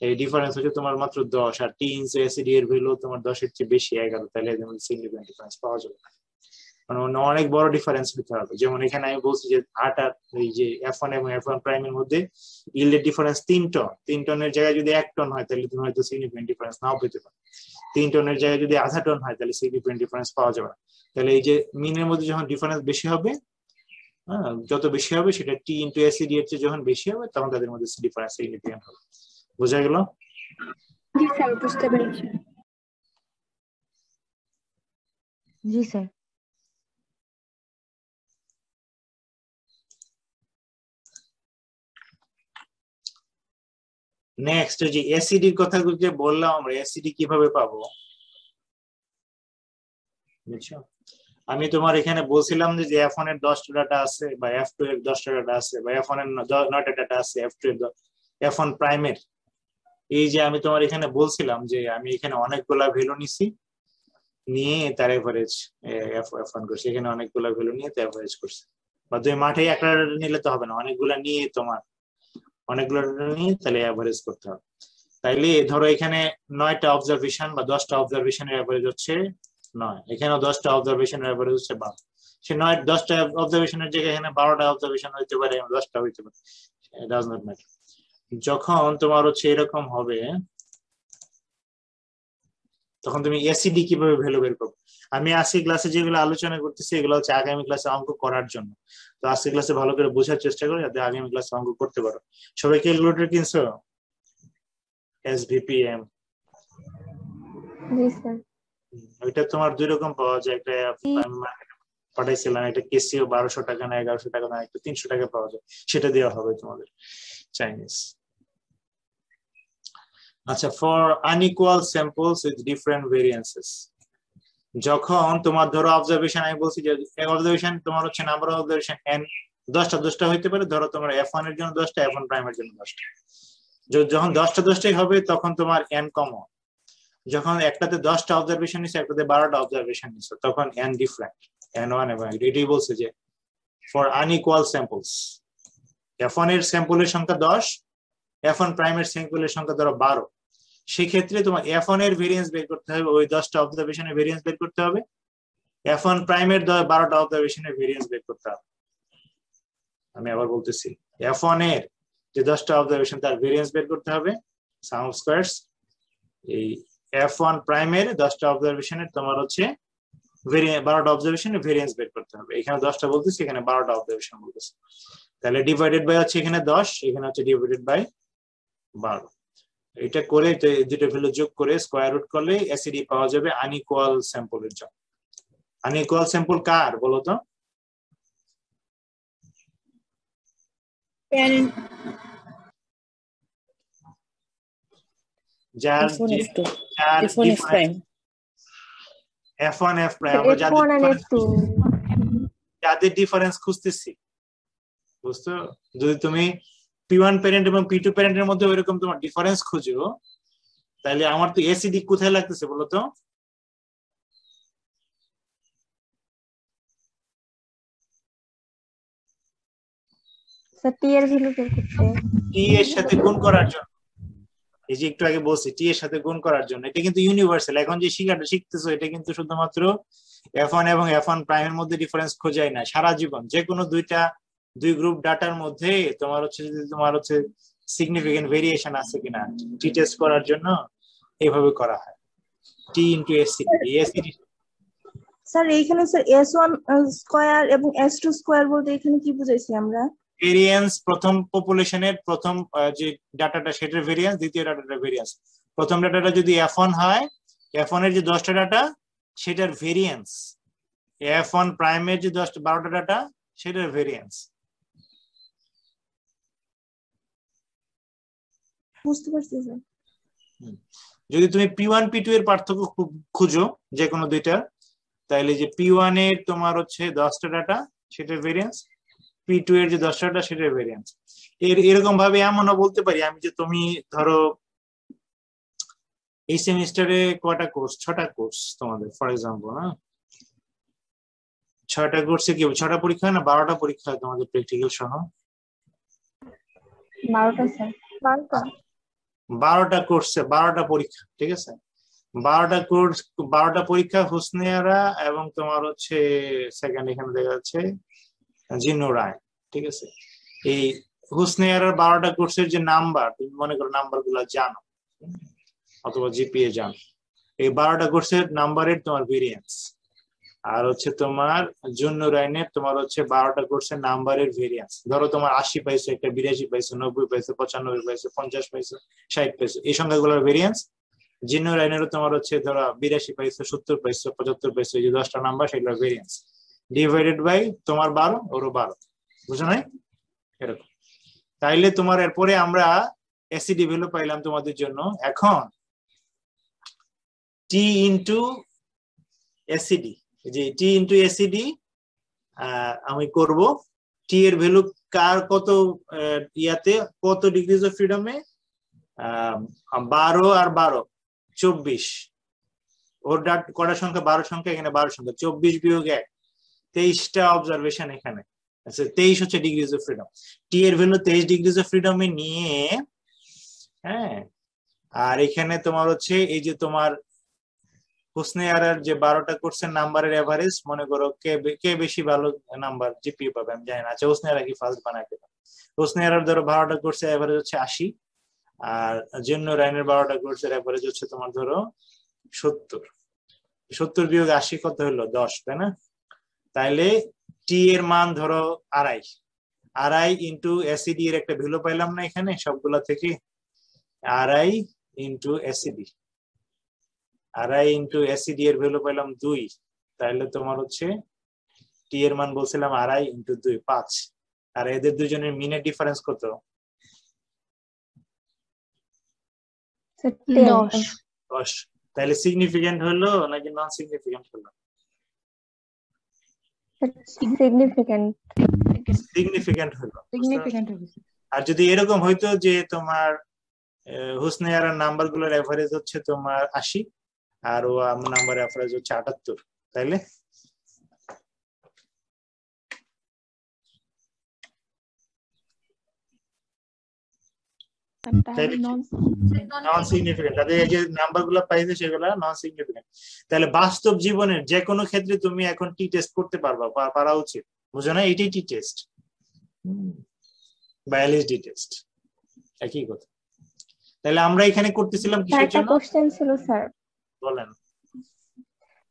এই ডিফারেন্স হচ্ছে তোমার মাত্র 10, আর T ইনটু ACD এর ভ্যালু তোমার 10 এর চেয়ে বেশি 11, তাহলে এদের মধ্যে সিগনিফিকেন্ট ডিফারেন্স পাওয়া যাবে না, মানে অনেক বড় ডিফারেন্স হতে হবে। যেমন এখানে আমি বলছি যে 8 আর এই যে F1 এবং F1 প্রাইমের মধ্যে ইল্ডের ডিফারেন্স 3 টন, 3 টনের জায়গায় যদি 1 টন হয় তাহলে তুমি হয়তো সিগনিফিকেন্ট ডিফারেন্স নাও পেতে পারো। 3 টনের জায়গায় যদি আধা টন হয় তাহলে সিগনিফিকেন্ট ডিফারেন্স পাওয়া যাবে না। তাহলে এই যে মিনের মধ্যে যখন ডিফারেন্স বেশি হবে, হ্যাঁ, যত বেশি হবে সেটা T ইনটু ACD এর চেয়ে যখন বেশি হবে তখন তাদের মধ্যে ডিফারেন্স সিগনিফিকেন্ট হবে। বোঝা গেল? জি স্যার, বুঝতে পেরেছি। জি স্যার। নেক্সট যে ACD এর কথা যে বললাম আমরা, ACD কিভাবে পাবো বুঝছো? আমি তোমার এখানে বলছিলাম যে F1 এর 10টা ডাটা আছে, বা F2 এর 10টা ডাটা আছে, বা F1 এর 9টা ডাটা আছে, F2 এর F1 প্রাইমের। এই যে আমি তোমার এখানে বলছিলাম যে আমি এখানে অনেকগুলা ভ্যালু নিছি, নিয়ে তার এভারেজ F1 করছি, এখানে অনেকগুলা ভ্যালু নিয়ে তার এভারেজ করছি। বা তুমি মাঠে একটা ডাটা নিলে তো হবে না, অনেকগুলা নিয়ে তাহলে এভারেজ করতে হবে। তাইলে ধরো এখানে 9টা অবজারভেশন বা 10টা অবজারভেশনের এভারেজ হচ্ছে 9, এখানেও 10টা অবজারভেশনের এভারেজ হচ্ছে 12। সে 10টা অবজারভেশনের জায়গায় এখানে 12টা অবজারভেশন হইতে পারে, 10টা হইতে পারে, ডাজ নট ম্যাটার। যখন তোমার হচ্ছে এরকম হবে তখন তুমি ACD কিভাবে ভ্যালু বের করবে। আমি আজকে ক্লাসে যেগুলো আলোচনা করতেছি এগুলো হচ্ছে আগামী ক্লাসে অঙ্ক করার জন্য, তো আজকে ক্লাসে ভালো করে বোঝার চেষ্টা করো যাতে আগামী ক্লাসে অঙ্ক করতে পারো। সবাই ক্যালকুলেটর কিনছো? SVPM জি স্যার। ওইটা তোমার 2 রকম পাওয়া যায়, একটা আমি পাঠাইছিলাম, একটা কেসিও 1200 টাকা না 1100 টাকা না, একটা 300 টাকা পাওয়া যায়, সেটা দেওয়া হবে তোমাদের চাইনিজ। আচ্ছা, for unequal samples with different variances, যখন তোমার ধরো অবজারভেশন, আমি বলছি যে অবজারভেশন তোমার হচ্ছে নাম্বার অফ অবজারভেশন n 10টা হইতে পারে, ধরো তোমার F1 এর জন্য 10টা, F1 প্রাইমের জন্য 10টা। যখন 10টাই হবে তখন তোমার n কমন। যখন একটাতে 10টা অবজারভেশন নিছে, একটাতে 12টা অবজারভেশন নিছে, তখন n ডিফারেন্ট, n1 এবং এটাই বলছে যে ফর আনইকুয়াল স্যাম্পলস, F1 এর স্যাম্পলের সংখ্যা 10, F1 প্রাইমের স্যাম্পলের সংখ্যা ধরো 12, সেক্ষেত্রে তোমার F1 এর ভেরিয়েন্স বের করতে হবে, ওই 10টা অবজারভেশনের ভেরিয়েন্স বের করতে হবে, F1 প্রাইমের 12টা অবজারভেশনের ভেরিয়েন্স বের করতে হবে। আমি আবার বলতেছি, F1 এর যে 10টা অবজারভেশন তার ভেরিয়েন্স বের করতে হবে, সাম অফ স্কয়ারস। এই F1 প্রাইমের 10টা অবজারভেশনের তোমার হচ্ছে 12টা অবজারভেশনের ভেরিয়েন্স বের করতে হবে। এখানে 10টা বলতেছি, এখানে 12টা অবজারভেশন বলতেছি, তাহলে ডিভাইডেড বাই হচ্ছে এখানে 10, এখানে হচ্ছে ডিভাইডেড বাই 12। এটা করে দুটো ভ্যালু যোগ করে স্কয়ার রুট করলে ACD পাওয়া যাবে আনইকুয়াল স্যাম্পলের জন্য। আনইকুয়াল স্যাম্পল কার বলো তো? যার F1 F2 যার F1 F prime F1 F prime আমরা F1 and F2 যাদের ডিফারেন্স খুঁজতেছি, বুঝছো? যদি তুমি P1 প্যারেন্ট এবং P2 প্যারেন্টের মধ্যে এরকম তোমার ডিফারেন্স খুঁজো, তাহলে আমার তো এসিডি কোথায় লাগতেছে বলো তো? স্যার টি এর ভ্যালু বের করতে, টি এর সাথে গুণ করার জন্য, এই যে একটু আগে বলছি টি এর সাথে গুণ করার জন্য। এটা কিন্তু ইউনিভার্সাল। এখন যে শিখতেছো এটা কিন্তু শুধুমাত্র F1 এবং F1 প্রাইমের মধ্যে ডিফারেন্স খোঁজাই না, সারা জীবন যে কোনো দুই গ্রুপ ডাটার মধ্যে তোমার হচ্ছে যদি তোমার হচ্ছে সিগনিফিকেন্ট ভেরিয়েশন আছে কিনা টি টেস্ট করার জন্য এইভাবে করা হয়। টি ইনটু এসিডি। এসিডি স্যার এইখানে স্যার S1 স্কয়ার এবং S2 স্কয়ার বলতে এখানে কি বুঝাইছি আমরা? ভেরিয়েন্স, প্রথম পপুলেশনের প্রথম যে ডাটাটা সেটার ভেরিয়েন্স, দ্বিতীয় ডাটাটার ভেরিয়েন্স। প্রথম ডাটাটা যদি F1 হয়, F1 এর যে 10টা ডাটা সেটার ভেরিয়েন্স, F1 প্রাইমের যে 12টা ডাটা সেটার ভেরিয়েন্স। বুঝতে পারছি স্যার। যদি তুমি P1 P2 এর পার্থক্য খুঁজো যে কোনো দুইটা, তাহলে যে P1 এর তোমার হচ্ছে 10টা ডাটা সেটার ভেরিয়েন্স, P2 এর যে 10টা ডাটা সেটার ভেরিয়েন্স। এরকম ভাবে এমনও বলতে পারি আমি যে তুমি ধরো এই সেমিস্টারে কয়টা কোর্স? 6টা কোর্স তোমাদের ফর এক্সাম্পল, হ্যাঁ 6টা কোর্সে কি 6টা পরীক্ষা না 12টা পরীক্ষা হয় তোমাদের প্র্যাকটিক্যাল সহ? 12টা স্যার, 12টা কোর্সে 12টা পরীক্ষা, ঠিক আছে? 12টা কোর্স 12টা পরীক্ষা হুসনিয়ারা এবং তোমার হচ্ছে সেকেন্ড এখানে দেখা যাচ্ছে জিন্নু রায়, ঠিক আছে? এই হুসনিয়ারার 12টা কোর্সের যে নাম্বার, তুমি মনে করো নাম্বার গুলা জানো অথবা জিপিএ জানো, এই 12টা কোর্সের নাম্বারের তোমার ভেরিয়েন্স। আর হচ্ছে তোমার জুন্নু রাইনের তোমার হচ্ছে 12টা কোর্সের নাম্বারের ভেরিয়েন্স। ধরো তোমার 80 পাইছো, একটা 82 পাইছো, 90 পাইছো, 95 পাইছো, 50 পাইছো, 60 পাইছো, এই সংখ্যাগুলোর ভেরিয়েন্স। জিন্নু রাইনেরও তোমার হচ্ছে ধরো 82 পাইছো, 70 পাইছো, 75 পাইছো, এই যে 10টা নাম্বার সেগুলোর ভেরিয়েন্স ডিভাইডেড বাই তোমার 12, ওরও 12, বুঝো নাই? এরকম। তাইলে তোমার এরপরে আমরা এসিডি ভ্যালু পাইলাম তোমাদের জন্য। এখন টি ইনটু এসিডি, যে টি ইনটু এসিডি আমি করব। টি এর ভ্যালু কার কত ইয়াতে কত ডিগ্রিজ অফ ফ্রিডমে? 12 আর 12 24। ওর কটার সংখ্যা? 12 সংখ্যা, এখানে 12 সংখ্যা, 24 বিয়োগ 1 23টা অবজারভেশন এখানে। আচ্ছা 23 হচ্ছে ডিগ্রিজ অফ ফ্রিডম। টি এর ভ্যালু 23 ডিগ্রিজ অফ ফ্রিডমে নিয়ে, হ্যাঁ, আর এখানে তোমার হচ্ছে এই যে তোমার হুসনিয়ারার যে 12টা কোর্সের নাম্বারের এভারেজ, মনে করো কে বেশি ভালো নাম্বার জিপিএ পাবে আমি জানি না। আচ্ছা হুসনিয়ারা কি ফার্স্ট বানাই দেবে। হুসনিয়ারার ধরো 12টা কোর্সের এভারেজ হচ্ছে 80, আর জিন্নু রাইনের 12টা কোর্সের এভারেজ হচ্ছে তোমার ধরো 70। 70 বিয়োগ 80 কত হলো? 10, তাই না? তাইলে টি এর মান ধরো 2.5 ইন্টু এসিডি এর একটা ভ্যালু পাইলাম না এখানে সবগুলা থেকে? 2.5 ইন্টু এসিডি, 2.5 ইন্টু এসিডি এর ভ্যালু পাইলাম 2। তাহলে তোমার হচ্ছে টি এর মান বলছিলাম 2.5 ইন্টু 2 5। আর এদের দুজনের মিনের ডিফারেন্স কত? 10। তাহলে সিগনিফিকেন্ট হলো নাকি নন সিগনিফিকেন্ট হলো? সিগনিফিকেন্ট। সিগনিফিকেন্ট হলো। সিগনিফিকেন্ট হবে। আর যদি এরকম হইতো যে তোমার হুসনিয়ারার নাম্বার গুলোর এভারেজ হচ্ছে তোমার 80 আর ও নাম্বার এভারেজ হচ্ছে 78, তাইলে নন সিগনিফিকেন্ট। তাদের এই যে নাম্বার গুলো পাইছে সেগুলো নন সিগনিফিকেন্ট। তাহলে বাস্তব জীবনের যে কোনো ক্ষেত্রে তুমি এখন টি টেস্ট করতে পারবা, পারা উচিত, বুঝো না? এটাই টি টেস্ট বা এলএসডি টেস্ট, একই কথা। তাহলে আমরা এখানে করতেছিলাম কিসের একটা জন্য? কোশ্চেন ছিল স্যার। বলেন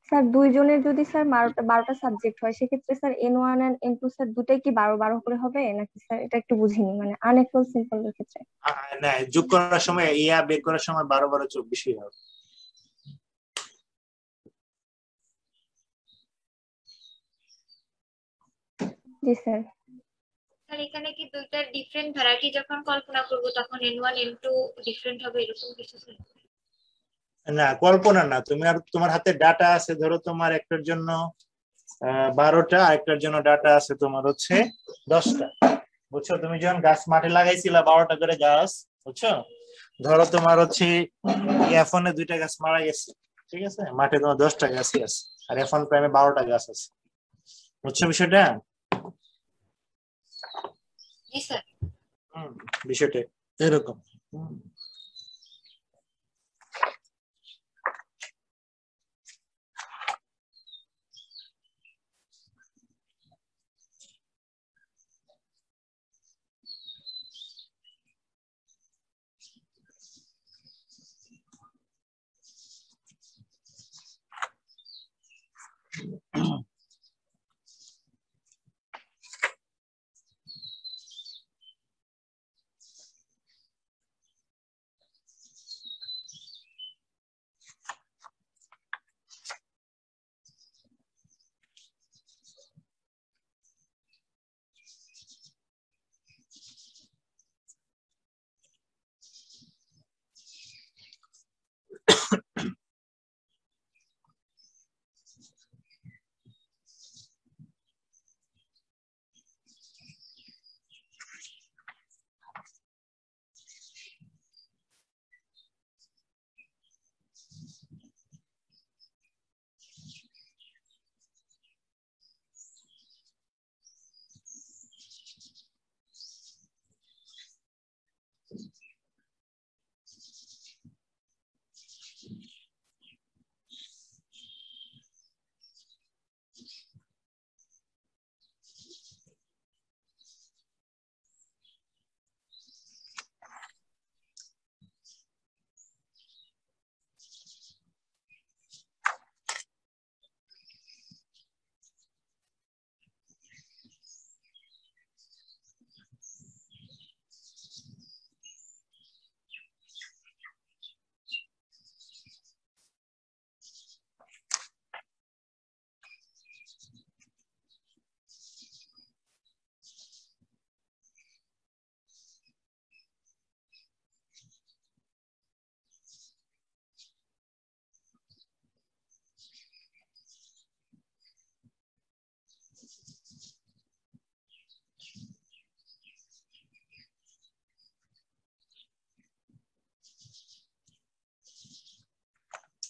স্যার দুইজনের যদি স্যার 12টা সাবজেক্ট হয় সেক্ষেত্রে স্যার N1 আর N2 স্যার দুটাই কি 12 করে হবে নাকি স্যার? এটা একটু বুঝিনি, মানে আনইকুয়াল সিম্পল এর ক্ষেত্রে। না, যোগ করার সময় ইয়া বের করার সময় 12 12 24 হবে। জি স্যার। স্যার এখানে কি দুইটা ডিফারেন্ট ভ্যারাইটি যখন কল্পনা করব তখন N1 N2 ডিফারেন্ট হবে এরকম কিছু স্যার? না কল্পনা না, তুমি আর তোমার হাতে ডাটা আছে, ধরো তোমার একটার জন্য 12টা, আরেকটার জন্য ডাটা আছে তোমার হচ্ছে 10টা, বুঝছো? তুমি যখন গাছ মাঠে লাগাইছিলা 12টা করে গাছ, বুঝছো? ধরো তোমার হচ্ছে F1 এ 2টা গাছ মারা গেছে, ঠিক আছে, মাঠে তোমার 10টা গাছই আছে, আর F1 প্রাইমে 12টা গাছ আছে, বুঝছো বিষয়টা? জি স্যার। বিষয়টা এরকম।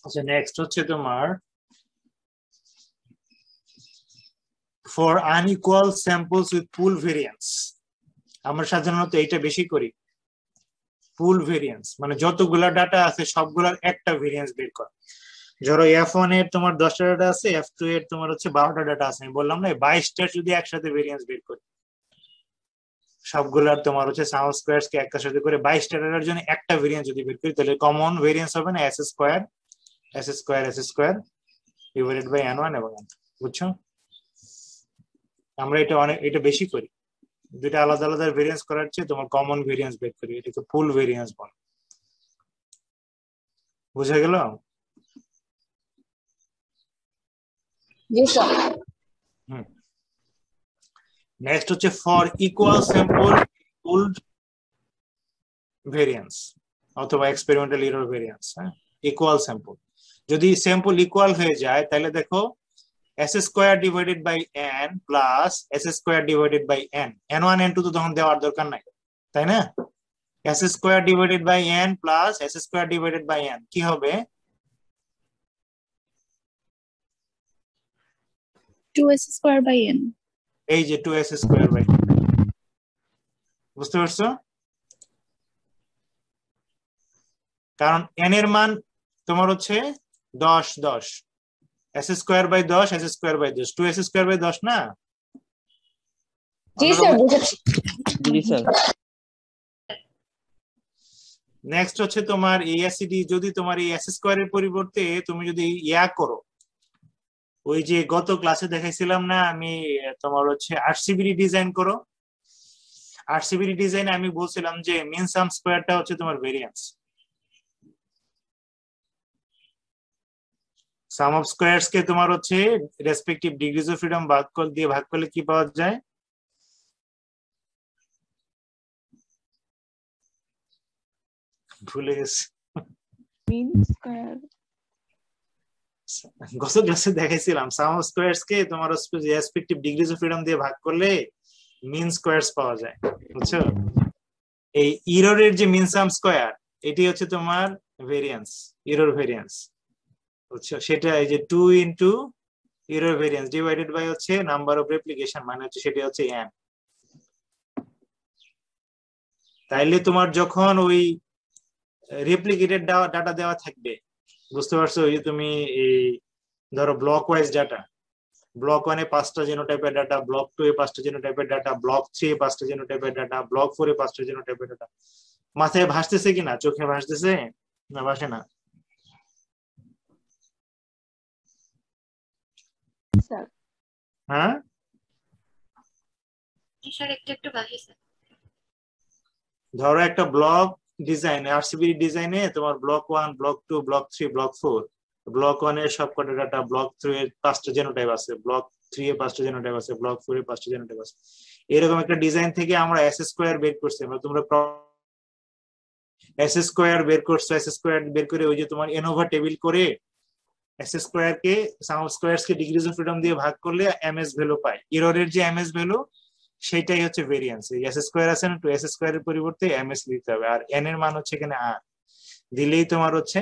আচ্ছা, নেক্সট হচ্ছে তোমার for unequal samples with pool variance. আমরা সাধারণত এটা বেশি করি, পুল ভেরিয়েন্স মানে যতগুলা ডাটা আছে সবগুলার একটা ভেরিয়েন্স বের কর। ধরো F1 এর তোমার 10টা ডাটা আছে, F2 এর তোমার হচ্ছে 12টা ডাটা আছে, আমি বললাম না 22টা যদি একসাথে ভেরিয়েন্স বের করি, সবগুলার তোমার হচ্ছে সাম স্কয়ারস কে একটার সাথে করে 22টা ডাটার জন্য একটা ভেরিয়েন্স যদি বের করি, তাহলে কমন ভেরিয়েন্স হবে না s square divided by n1 এবং n2, বুঝছো? আমরা এটা বেশি করি, দুইটা আলাদা আলাদা ভেরিয়েন্স করার চেয়ে তোমার কমন ভেরিয়েন্স বের করি, এটাকে ফুল ভেরিয়েন্স বলে। বুঝা গেল? জি স্যার। নেক্সট হচ্ছে for equal sample pooled variance অথবা এক্সপেরিমেন্টাল এরর ভেরিয়েন্স। হ্যাঁ, ইকুয়াল স্যাম্পল, যদি স্যাম্পল ইকুয়াল হয়ে যায় তাহলে দেখো s square divided by n plus s square divided by n, n1 n2 তো তখন দেওয়ার দরকার নাই, তাই না? s square divided by n plus s square divided by n কি হবে? 2s square by n। এই যে 2s স্কয়ার বাই, বুঝতে পারছো? কারণ n এর মান তোমার হচ্ছে 10 10, s square by 10 s square by 10, 2s square by 10 না? জি স্যার বুঝেছি। জি স্যার। নেক্সট হচ্ছে তোমার ASCD, যদি তোমার এই s স্কয়ারের পরিবর্তে তুমি যদি ইয়া করো, ওই যে গত ক্লাসে দেখাইছিলাম না আমি, তোমার হচ্ছে RCBD ডিজাইন করো। RCBD ডিজাইনে আমি বলছিলাম যে মিন সাম স্কয়ারটা হচ্ছে তোমার ভেরিয়েন্স, সাম অফ স্কয়ারস কে তোমার হচ্ছে রেসপেক্টিভ ডিগ্রিজ অফ ফ্রিডম ভাগ করলে কি পাওয়া যায়? ভুলে গেছি, মিন স্কয়ার গত ক্লাসে দেখাইছিলাম সাম অফ স্কয়ারস কে তোমার রেসপেক্টিভ ডিগ্রিজ অফ ফ্রিডম দিয়ে ভাগ করলে মিন স্কয়ারস পাওয়া যায়, বুঝছো? এই এররের যে মিন সাম স্কয়ার এটি হচ্ছে তোমার ভেরিয়েন্স, এরর ভেরিয়েন্স, বুঝছো? সেটা এই যে 2 into error variance divided by হচ্ছে নাম্বার অফ রেপ্লিকেশন, মানে হচ্ছে সেটা হচ্ছে n। তাইলে তোমার যখন ওই রেপ্লিকেটেড ডাটা দেওয়া থাকবে, বুঝতে পারছো? ওই যে তুমি এই ধরো ব্লক ওয়াইজ ডাটা, ব্লক 1 এ 5টা জিনোটাইপের ডাটা, ব্লক 2 এ 5টা জিনোটাইপের ডাটা, ব্লক 3 এ 5টা জিনোটাইপের ডাটা, ব্লক 4 এ 5টা জিনোটাইপের ডাটা। মাথায় ভাসতেছে কিনা, চোখে ভাসতেছে না ভাসে না? স্যার হ্যাঁ স্যার একটু একটু বাকি ধরো একটা ব্লক ডিজাইন, আরসিবি ডিজাইনে তোমার block 1, block 2, block 3, block 4, block 1 এর সবকটা ডাটা, ব্লক 3 এর 5টা জিনোটাইপ আছে, ব্লক 3 এ 5টা জিনোটাইপ আছে, ব্লক 4 এ 5টা জিনোটাইপ আছে। এরকম একটা ডিজাইন থেকে আমরা এস স্কয়ার বের করছি। আমরা তোমরা এস স্কয়ার বের করছো, এস স্কয়ার বের করে ওই যে তোমার এন ওভার টেবিল করে এস স্কয়ার কে সাম অফ স্কয়ারস কে ডিগ্রিজ অফ ফ্রিডম দিয়ে ভাগ করলে এমএস ভ্যালু পাই। এররের যে এমএস ভ্যালু সেটাই হচ্ছে ভেরিয়েন্স। এই এস স্কয়ার আছে না, টু এস স্কয়ার এর পরিবর্তে এমএস লিখতে হবে, আর এন এর মান হচ্ছে এখানে আর দিলেই তোমার হচ্ছে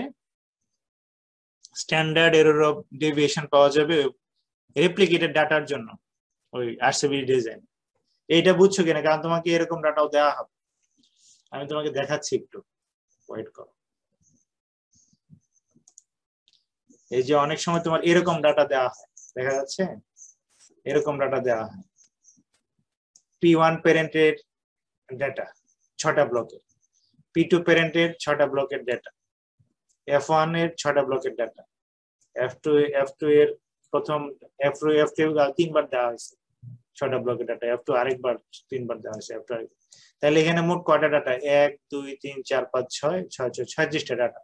স্ট্যান্ডার্ড এরর অফ ডেভিয়েশন পাওয়া যাবে রেপ্লিকেটেড ডাটার জন্য ওই আরসিবি ডিজাইন। এইটা বুঝছো কিনা? কারণ তোমাকে এরকম ডাটাও দেওয়া হবে, আমি তোমাকে দেখাচ্ছি, একটু ওয়েট করো। এই যে অনেক সময় তোমার এরকম ডাটা দেওয়া হয়, দেখা যাচ্ছে এরকম ডাটা দেওয়া হয়। P1 প্যারেন্টের ডাটা 6টা ব্লকের, P2 প্যারেন্টের 6টা ব্লকের ডাটা, F1 এর 6টা ব্লকের ডাটা, F2 এর প্রথম F2 3বার দেওয়া হয়েছে 6টা ব্লকের ডাটা, F2 আরেকবার 3বার দেওয়া হয়েছে, F2 আরেকবার। তাহলে এখানে মোট কয়টা ডাটা? 1 2 3 4 5 6 36টা ডাটা।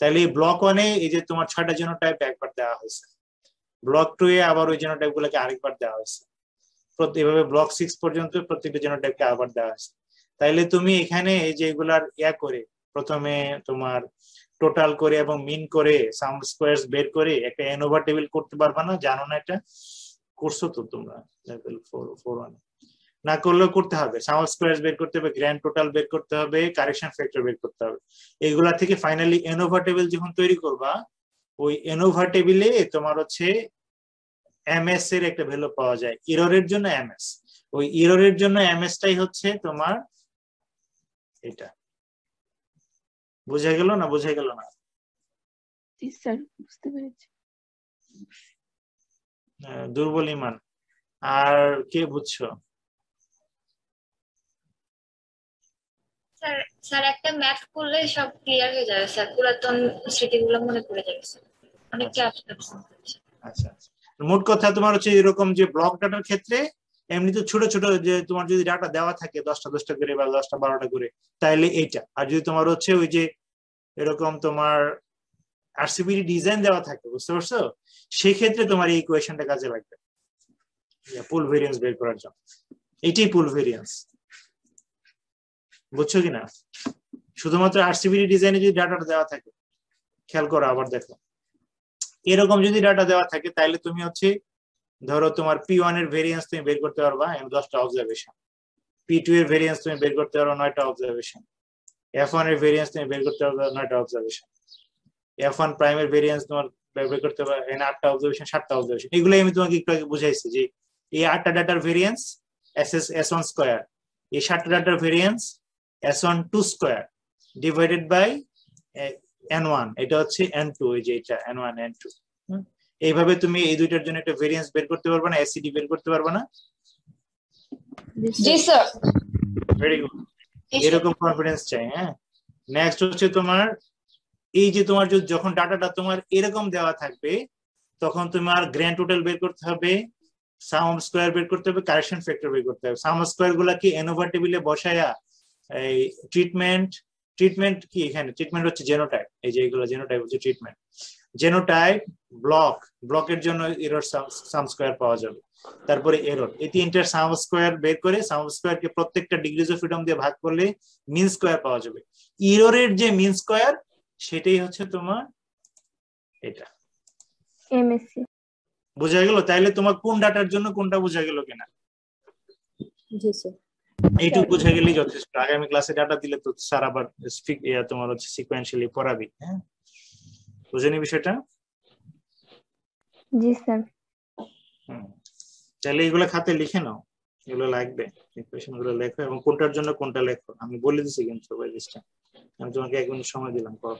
তাহলে এই ব্লক 1 এ এই যে তোমার 6টা জিনোটাইপ একবার দেওয়া হয়েছে, ব্লক 2 এ আবার ওই জিনোটাইপ গুলোকে আরেকবার দেওয়া হয়েছে, এভাবে ব্লক 6 পর্যন্ত প্রত্যেকটা জিনোটাইপকে আবার দেওয়া হয়েছে। তাইলে তুমি এখানে এই যে এগুলার করে প্রথমে তোমার টোটাল করে এবং মিন করে সাম স্কয়ারস বের করে একটা এন ওভার টেবিল করতে পারবা না? জানো না এটা? করছো তো তোমরা লেভেল 4 না করলেও করতে হবে। সাম স্কয়ারস বের করতে হবে, গ্র্যান্ড টোটাল বের করতে হবে, কারেকশন ফ্যাক্টর বের করতে হবে। এগুলা থেকে ফাইনালি এন ওভার টেবিল যখন তৈরি করবা, ওই এন ওভার টেবিলে তোমার হচ্ছে এমএস এর একটা ভ্যালু পাওয়া যায়, এররের জন্য এমএস। ওই এররের জন্য এমএস টাই হচ্ছে তোমার এটা। বুঝা গেল না? বুঝা গেল না? জি স্যার বুঝতে পেরেছি। দুর্বল ইমান আর কে বুঝছো? স্যার স্যার একটা ম্যাথ করলে সব ক্লিয়ার হয়ে যাবে স্যার, পুরাতন স্মৃতিগুলো মনে পড়ে যাবে স্যার, অনেকটা আচ্ছা আচ্ছা। মোট কথা তোমার হচ্ছে এরকম যে ব্লক ডাটার ক্ষেত্রে এমনি তো ছোট ছোট যে তোমার যদি ডাটা দেওয়া থাকে 10টা করে বা 10টা 12টা করে, তাহলে এইটা। আর যদি তোমার হচ্ছে ওই যে এরকম তোমার আরসিবি ডিজাইন দেওয়া থাকে, বুঝতে পারছো, সেক্ষেত্রে তোমার এই ইকুয়েশনটা কাজে লাগবে পুল ভেরিয়েন্স বের করার জন্য। এটাই পুল ভেরিয়েন্স, বুঝছো কিনা? শুধুমাত্র আরসিবি ডিজাইনে যদি ডাটাটা দেওয়া থাকে, খেয়াল করো আবার দেখো, এরকম যদি ডাটা দেওয়া থাকে তাহলে তুমি হচ্ছে ধরো তোমার P1 এর ভেরিয়েন্স তুমি বের করতে পারবা 10টা অবজারভেশন, P2 এর ভেরিয়েন্স তুমি বের করতে পারবা 9টা অবজারভেশন, F1 এর ভেরিয়েন্স তুমি বের করতে পারবা 9টা অবজারভেশন, F1 প্রাইম এর ভেরিয়েন্স তোমার বের করতে পারবা 8টা অবজারভেশন, 7টা অবজারভেশন। এগুলাই আমি তোমাকে একটু আগে বুঝাইছি যে এই 8টা ডাটার ভেরিয়েন্স S1 স্কয়ার, এই 7টা ডাটার variance S12 square divided by N1, এটা হচ্ছে N2, এই যে এটা N1 N2। এইভাবে তুমি এই দুইটার জন্য একটা ভেরিয়েন্স বের করতে পারবে না, এসসিডি বের করতে পারবে না? জি স্যার। ভেরি গুড, এরকম কনফিডেন্স চাই। হ্যাঁ, নেক্সট হচ্ছে তোমার এই যে তোমার যখন ডাটাটা তোমার এরকম দেওয়া থাকবে, তখন তোমার গ্র্যান্ড টোটাল বের করতে হবে, সাম স্কয়ার বের করতে হবে, কারেকশন ফ্যাক্টর বের করতে হবে। সাম স্কয়ার গুলাকে এন ওভার টেবিলে বসায়া এই ট্রিটমেন্ট কি, এখানে ট্রিটমেন্ট হচ্ছে জেনোটাইপ, এই যে এগুলো জেনোটাইপ হচ্ছে ট্রিটমেন্ট। জেনোটাইপ ব্লকের জন্য এরর সাম স্কয়ার পাওয়া যাবে, তারপরে এরর, এই তিনটার সাম স্কয়ার বের করে সাম স্কয়ারকে প্রত্যেকটা ডিগ্রিজ অফ ফ্রিডম দিয়ে ভাগ করলে মিন স্কয়ার পাওয়া যাবে। এররের যে মিন স্কয়ার সেটাই হচ্ছে তোমার এটা। এমএসসি। বোঝা গেল? তাইলে তোমার কোন ডাটার জন্য কোনটা বোঝা গেল কিনা? জি স্যার। এইটুকু বুঝে গেলেই যথেষ্ট। আগামী ক্লাসে ডাটা দিলে তো স্যার আবার তোমার হচ্ছে সিকোয়েন্সিয়ালি পড়াবি। হ্যাঁ, বুঝেনি বিষয়টা? জি স্যার। তাহলে এগুলো খাতে লিখে নাও, এগুলো লাগবে, ইকুয়েশন গুলো লেখো এবং কোনটার জন্য কোনটা লেখো। আমি বলে দিচ্ছি কিন্তু ওই লিস্টটা, আমি তোমাকে 1 মিনিট সময় দিলাম, করো।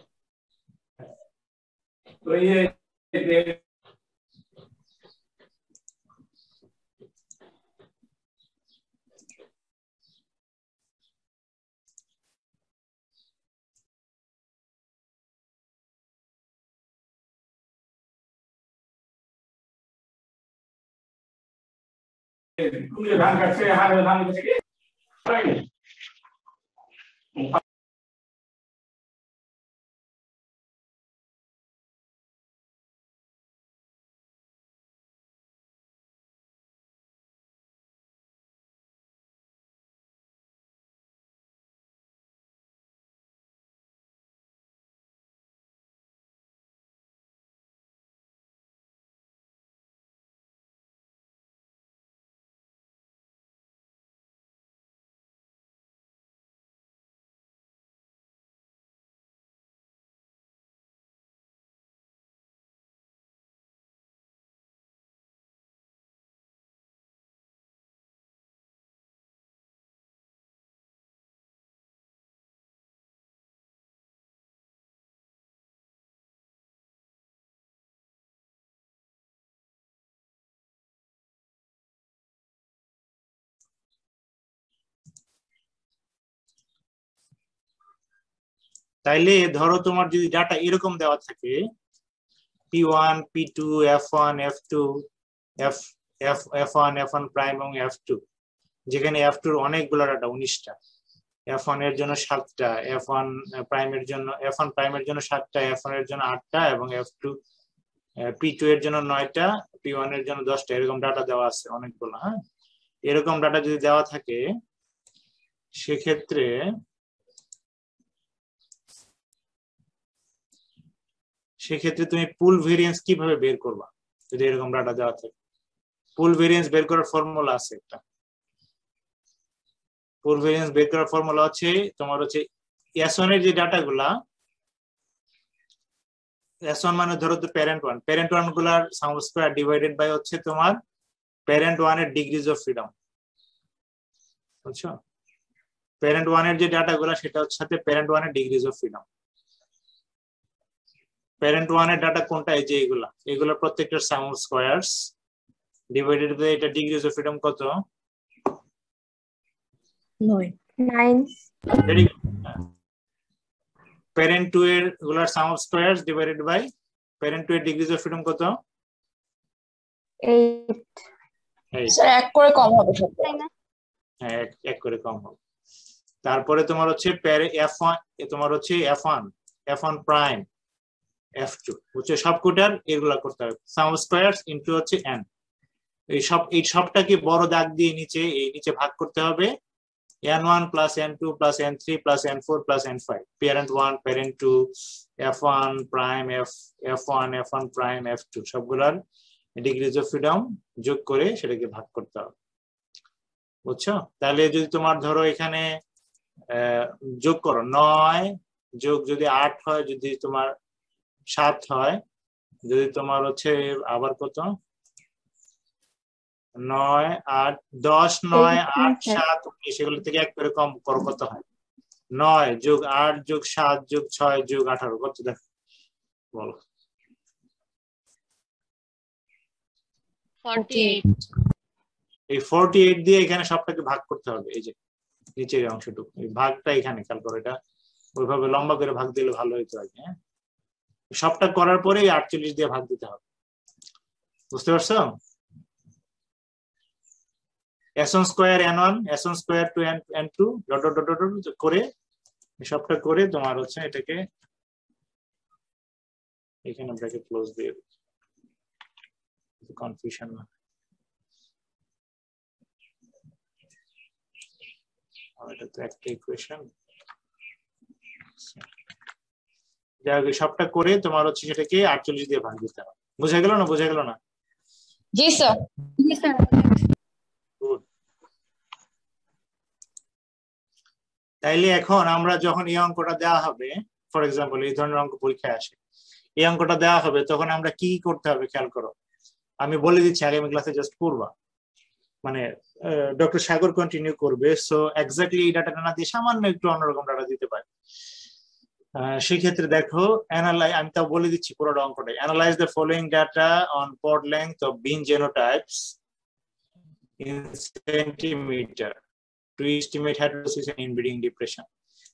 ধান কাটছে, হারে ধান কাটছে কি? তাইলে ধরো তোমার যদি ডাটা এরকম দেওয়া থাকে P1, P2, F1, F2, F1, F1 prime এবং F2, যেখানে F2 এর অনেকগুলো ডাটা, 19টা, F1 এর জন্য 7টা, F1 প্রাইমের জন্য F1 প্রাইমের জন্য 7টা, F1 এর জন্য 8টা এবং F2 P2 এর জন্য 9টা, P1 এর জন্য 10টা, এরকম ডাটা দেওয়া আছে অনেকগুলো। হ্যাঁ, এরকম ডাটা যদি দেওয়া থাকে সেক্ষেত্রে তুমি পুল ভেরিয়েন্স কিভাবে বের করবা যদি এরকম ডাটা দেওয়া থাকে? পুল ভেরিয়েন্স বের করার ফর্মুলা আছে একটা। পুল ভেরিয়েন্স বের করার ফর্মুলা হচ্ছে তোমার হচ্ছে S1 এর যে ডাটাগুলা, S1 মানে ধরো তো প্যারেন্ট 1 গুলার সাম স্কয়ার ডিভাইডেড বাই হচ্ছে তোমার প্যারেন্ট 1 এর ডিগ্রিজ অফ ফ্রিডম। বুঝছো? প্যারেন্ট 1 এর যে ডাটাগুলা সেটা হচ্ছে সাথে প্যারেন্ট 1 এর ডিগ্রিজ অফ ফ্রিডম। প্যারেন্ট 1 এর ডাটা কোনটা? এই যে এগুলা প্রত্যেকটার সাম স্কয়ারস ডিভাইডেড বাই এটা ডিগ্রিজ অফ ফ্রিডম কত? 9। Very good. প্যারেন্ট 2 এর গুলার সাম স্কয়ারস ডিভাইডেড বাই প্যারেন্ট 2 এর ডিগ্রিজ অফ ফ্রিডম কত? 8। স্যার 1 করে কম হবে সব, তাই না? হ্যাঁ, 1 করে কম হবে। তারপরে তোমার হচ্ছে F1, তোমার হচ্ছে F1 প্রাইম, F2, হচ্ছে সবকটার এগুলা করতে হবে সাম স্কয়ারস ইনটু হচ্ছে n। এই সবটাকে বড় দাগ দিয়ে নিচে ভাগ করতে হবে n1 plus n2 plus n3 plus n4 plus n5, parent 1, parent 2, F1 prime, F1, F1 prime, F2 সবগুলার ডিগ্রিজ অফ ফ্রিডম যোগ করে সেটাকে ভাগ করতে হবে। বুঝছো? তাহলে যদি তোমার ধরো এখানে যোগ করো 9 যোগ যদি 8 হয়, যদি তোমার 7 হয়, যদি তোমার হচ্ছে আবার কত 9, 8, 10, 9, 8, 7, 19, সেগুলো থেকে 1 করে কম করো, কত হয়? 9 যোগ 8 যোগ 7 যোগ 6 যোগ 18, কত দেখো বলো? 48। এই 48 দিয়ে এখানে সবটাকে ভাগ করতে হবে। এই যে নিচের অংশটুকু, এই ভাগটা এখানে খেয়াল করো, এটা ওইভাবে লম্বা করে ভাগ দিলে ভালো হইতো আর কি। হ্যাঁ, সবটা করার পরে 48 দিয়ে ভাগ দিতে হবে। বুঝতে পারছো? S1 square n1, S1 square to n2 dot dot dot dot করে সবটা করে তোমার হচ্ছে এটাকে এখানে ব্র্যাকেট ক্লোজ দিয়ে কনফিউশন না। এটা তো একটা ইকুয়েশন। যাই হোক সবটা করে তোমার হচ্ছে সেটাকে 48 দিয়ে ভাগ দিতে হবে। বুঝা গেল না? বুঝা গেল না? জি স্যার। জি স্যার। Good. তাইলে এখন আমরা যখন এই অঙ্কটা দেওয়া হবে, ফর এক্সাম্পল এই ধরনের অঙ্ক পরীক্ষায় আসে, এই অঙ্কটা দেওয়া হবে তখন আমরা কি করতে হবে খেয়াল করো। আমি বলে দিচ্ছি, আগামী ক্লাসে জাস্ট পড়বা, মানে ডক্টর সাগর কন্টিনিউ করবে। সো এক্স্যাক্টলি এই ডাটাটা না দিয়ে সামান্য একটু অন্যরকম ডাটা দিতে পারে। সেই ক্ষেত্রে দেখো অ্যানালাইজ, আমি তাও বলে দিচ্ছি পুরোটা অঙ্কটাই। Analyse the following data on pod length of bean genotypes in centimeter to estimate heterosis and inbreeding depression.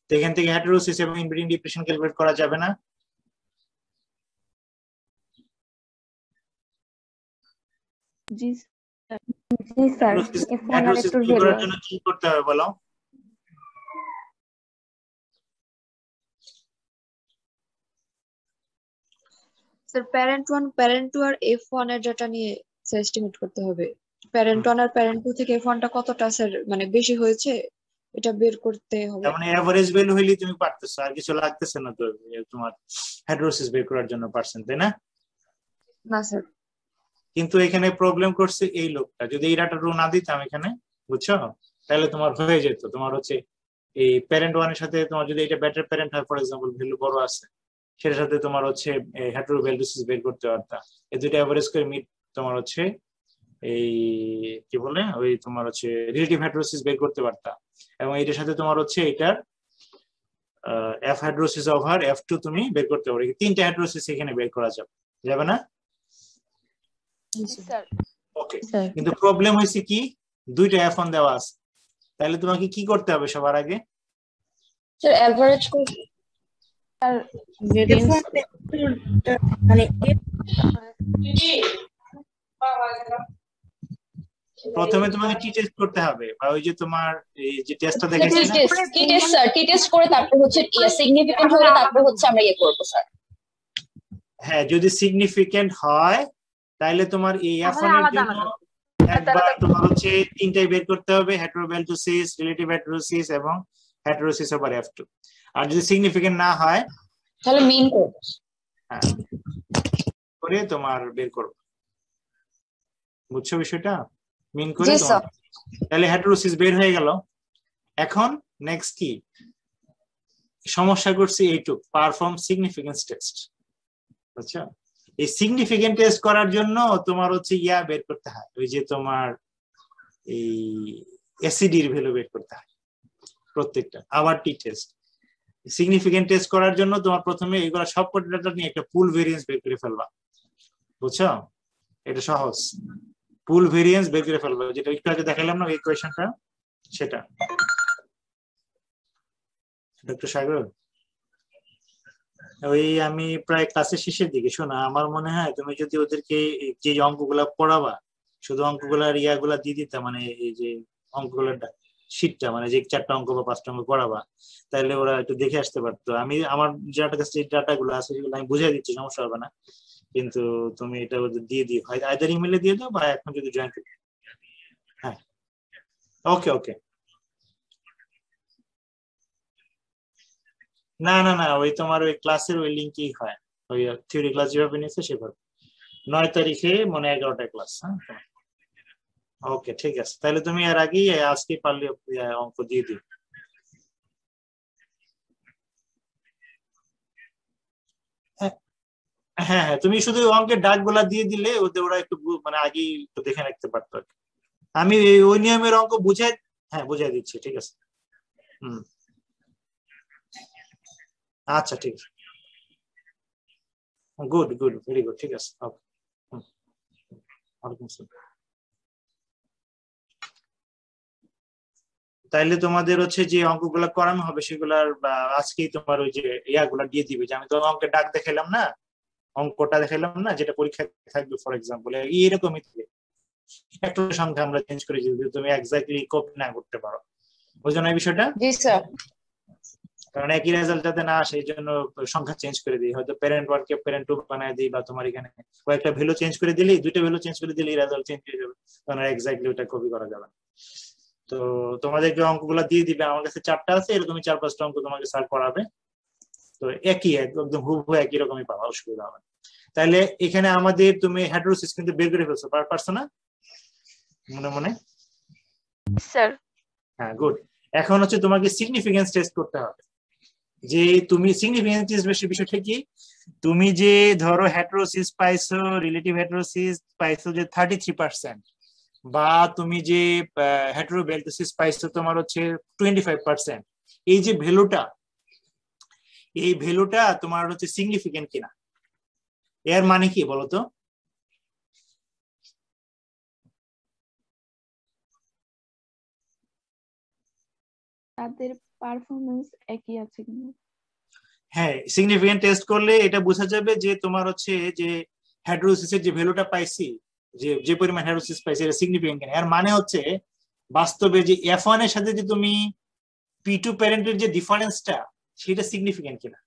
তো এখান থেকে heterosis এবং inbreeding depression ক্যালকুলেট করা যাবে না? জি জি স্যার, F1 আর heterosis F2 বের করার ভ্যালু জন্য কি করতে হবে বলো? স্যার প্যারেন্ট 1 প্যারেন্ট 2 আর F1 এর ডাটা নিয়ে স্যার এস্টিমেট করতে হবে। প্যারেন্ট 1 আর প্যারেন্ট 2 থেকে F1 টা কতটা স্যার মানে বেশি হয়েছে এটা বের করতে হবে। মানে এভারেজ ভ্যালু হইলে তুমি পারতেছো, আর কিছু লাগতেছে না তো তোমার হেটেরোসিস বের করার জন্য পার্সেন্ট, তাই না? না স্যার। কিন্তু এখানে প্রবলেম করছে এই লোকটা, যদি এই ডাটা রো না দিতাম এখানে, বুঝছো, তাহলে তোমার হয়ে যেত। তোমার হচ্ছে এই প্যারেন্ট 1 এর সাথে তোমার যদি এটা বেটার প্যারেন্ট হয়, ফর এক্সাম্পল ভ্যালু বড় আছে, সেটার সাথে তোমার হচ্ছে হেটেরোভ্যালুসিস বের করতে পারতা। এই দুটো এভারেজ করে মিট তোমার হচ্ছে এই কি বলে ওই তোমার হচ্ছে রিলেটিভ হেটেরোসিস বের করতে পারতা। এবং এটার সাথে তোমার হচ্ছে এটার এফ হেটেরোসিস ওভার F2 তুমি বের করতে পারো। তিনটা হেটেরোসিস এখানে বের করা যাবে না? ওকে, কিন্তু প্রবলেম হয়েছে কি, দুইটা F1 দেওয়া আছে, তাহলে তোমাকে কি করতে হবে সবার আগে? স্যার এভারেজ করে আর ভেরিয়েন্স মানে প্রথমে তোমাকে টি টেস্ট করতে হবে, বা ওই যে তোমার এই যে টেস্টটা দেখাইছি না, টি টেস্ট স্যার, টি টেস্ট করে তারপর হচ্ছে সিগনিফিকেন্ট হলে তারপর হচ্ছে আমরা ইয়ে করব স্যার। হ্যাঁ, যদি সিগনিফিকেন্ট হয় তাহলে তোমার এই F1 এর জন্য একবার তোমার হচ্ছে তিনটাই বের করতে হবে, হেটেরোভ্যালুসিস, রিলেটিভ হেটেরোসিস এবং হেটেরোসিস ওভার F2। আর যদি সিগনিফিকেন্ট না হয় তাহলে মিন করব। হ্যাঁ, করে তোমার বের করব। বুঝছো বিষয়টা? মিন করে তোমার, তাহলে হেটেরোসিস বের হয়ে গেল। এখন নেক্সট কি সমস্যা করছি, এইটুক, পারফর্ম সিগনিফিকেন্স টেস্ট। আচ্ছা, এই সিগনিফিকেন্ট টেস্ট করার জন্য তোমার হচ্ছে ইয়া বের করতে হয়, ওই যে তোমার এই এসিডির ভ্যালু বের করতে হয় প্রত্যেকটা, আবার টি টেস্ট। সিগনিফিকেন্ট টেস্ট করার জন্য তোমার প্রথমে এইগুলা সব কটা নিয়ে একটা পুল ভেরিয়েন্স বের করে ফেলবা। বুঝছো? এটা সহজ, পুল ভেরিয়েন্স বের করে ফেলবা, যেটা একটু আগে দেখালাম না ইকুয়েশনটা, সেটা। ডক্টর সাগর, ওই আমি প্রায় ক্লাসের শেষের দিকে, শোনা আমার মনে হয় তুমি যদি ওদেরকে যে অঙ্কগুলা পড়াবা, শুধু অঙ্কগুলার ইয়াগুলা দিয়ে দিতা, মানে এই যে অঙ্কগুলার শীটটা, মানে যে 4টা অঙ্ক বা 5টা অঙ্ক পড়াবা, তাহলে ওরা একটু দেখে আসতে পারতো। আমি আমার যেটা কাছে যে ডাটা গুলো আছে সেগুলো আমি বুঝিয়ে দিচ্ছি, সমস্যা হবে না। কিন্তু তুমি এটা ওদের দিয়ে দিও, হয় আইদার ইমেলে দিয়ে দাও বা এখন যদি জয়েন করি। হ্যাঁ, ওকে ওকে। না না না, ওই তোমার ওই ক্লাসের ওই লিঙ্কই হয়, ওই থিওরি ক্লাস যেভাবে নিয়েছে সেভাবে। 9 তারিখে মনে 11টা ক্লাস। হ্যাঁ, ওকে ঠিক আছে, তাহলে তুমি এর আগেই আজকে পারলে অঙ্ক দিয়ে দিও। হ্যাঁ হ্যাঁ, তুমি শুধু অঙ্কের ডাক গুলা দিয়ে দিলে ওরা একটু মানে আগেই একটু দেখে রাখতে পারতো। আমি ওই নিয়মের অঙ্ক বুঝাই, হ্যাঁ বুঝাই দিচ্ছি, ঠিক আছে। হুম, আচ্ছা ঠিক আছে, গুড গুড, ভেরি গুড, ঠিক আছে, ওকে। তাইলে তোমাদের হচ্ছে যে অঙ্কগুলা করানো হবে সেগুলার আজকেই তোমার ওই যে ইয়াগুলা দিয়ে দিবে, যে আমি তো অঙ্কের ডাক দেখাইলাম না, অঙ্কটা দেখাইলাম না, যেটা পরীক্ষায় থাকবে ফর এক্সাম্পল, এরকমই থাকে। একটা সংখ্যা আমরা চেঞ্জ করে যদি তুমি এক্স্যাক্টলি কপি না করতে পারো, বুঝছো না এই বিষয়টা? জি স্যার। কারণ একই রেজাল্ট যাতে না আসে এই জন্য সংখ্যা চেঞ্জ করে দিই, হয়তো প্যারেন্ট 1 কে প্যারেন্ট 2 বানায় দিই, বা তোমার এখানে কয়েকটা ভ্যালু চেঞ্জ করে দিলেই, দুইটা ভ্যালু চেঞ্জ করে দিলেই রেজাল্ট চেঞ্জ হয়ে যাবে, কারণ এক্স্যাক্টলি ওটা কপি করা যাবে। তো তোমাদেরকে অঙ্কগুলো দিয়ে দিবে, আমার কাছে 4টা আছে, এরকমই 4-5টা অঙ্ক তোমাকে স্যার করাবে। তো তো একই একদম হুবহু একই রকমই পাবা, অসুবিধা হবে না। তাহলে এখানে আমাদের তুমি হেটেরোসিস কিন্তু বের করে ফেলছো, পারছো না মনে মনে? স্যার হ্যাঁ, গুড। এখন হচ্ছে তোমাকে সিগনিফিকেন্স টেস্ট করতে হবে, যে তুমি সিগনিফিকেন্স টেস্ট বিষয়টা কি, তুমি যে ধরো হেটেরোসিস পাইছো, রিলেটিভ হেটেরোসিস পাইছো যে 33%, বা তুমি যে হেটেরোবেলটোসিস পাইছো তোমার হচ্ছে 25%, এই যে ভ্যালুটা, এই ভ্যালুটা তোমার হচ্ছে সিগনিফিকেন্ট কিনা। এর মানে কি বলতো? তাদের পারফরমেন্স একই আছে কিনা। হ্যাঁ, সিগনিফিকেন্ট টেস্ট করলে এটা বোঝা যাবে যে তোমার হচ্ছে যে হেটেরোসিসের যে ভ্যালুটা পাইছি, যে পরিমাণ হেটেরোসিস পাইছি এটা সিগনিফিকেন্ট কিনা। এর মানে হচ্ছে বাস্তবে যে F1 এর সাথে যে তুমি P2 প্যারেন্টের যে ডিফারেন্সটা সেটা সিগনিফিকেন্ট কিনা।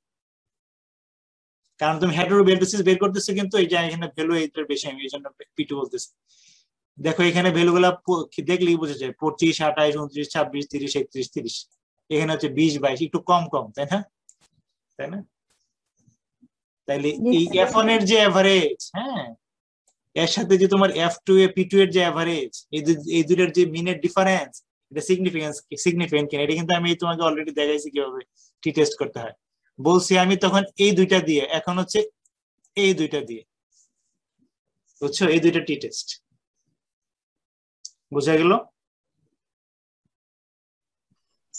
কারণ তুমি হেটেরোবেলটোসিস বের করতেছো, কিন্তু এই যে এখানে ভ্যালু এইটার বেশি, আমি এই জন্য P2 বলতেছি। দেখো এখানে ভ্যালুগুলা দেখলেই বোঝা যায়, 25, 28, 29, 26, 30, 31, 30। এখানে হচ্ছে 20, 22, একটু কম কম, তাই না? তাই না? তাইলে এই F1 এর যে এভারেজ, হ্যাঁ, এর সাথে যে তোমার F2 এ P2 এর যে এভারেজ, এই দুটোর যে মিনের ডিফারেন্স, এটা সিগনিফিকেন্ট কিনা। এটা কিন্তু আমি তোমাকে অলরেডি দেখাইছি কিভাবে টি টেস্ট করতে হয়। বলছি আমি তখন এই দুইটা দিয়ে, এখন হচ্ছে এই দুইটা দিয়ে, বুঝছো? এই দুইটা টি টেস্ট বুঝা গেল?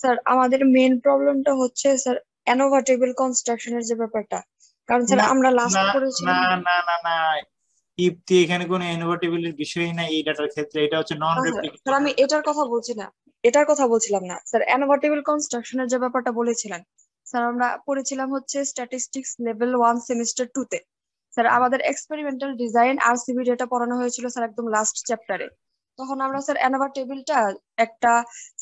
স্যার আমাদের মেইন প্রবলেমটা হচ্ছে স্যার অ্যানোভা টেবিল কনস্ট্রাকশনের যে ব্যাপারটা, কারণ স্যার না আমরা লাস্ট না করেছিলাম। না না না না, ইফতি এখানে কোনো ইনোভেটিবিলিটির বিষয় না এই ডাটার ক্ষেত্রে। এটা হচ্ছে নন রেপ্লিকেবল। স্যার আমি এটার কথা বলছি না, এটার কথা বলছিলাম না স্যার, অ্যানোভা টেবিল কনস্ট্রাকশনের যে ব্যাপারটা বলেছিলেন স্যার, আমরা পড়েছিলাম হচ্ছে স্ট্যাটিস্টিক্স লেভেল 1 সেমিস্টার 2 তে। স্যার আমাদের এক্সপেরিমেন্টাল ডিজাইন আরসিবি ডেটা পড়ানো হয়েছিল স্যার একদম লাস্ট চ্যাপ্টারে। তখন আমরা স্যার অ্যানোভা টেবিলটা একটা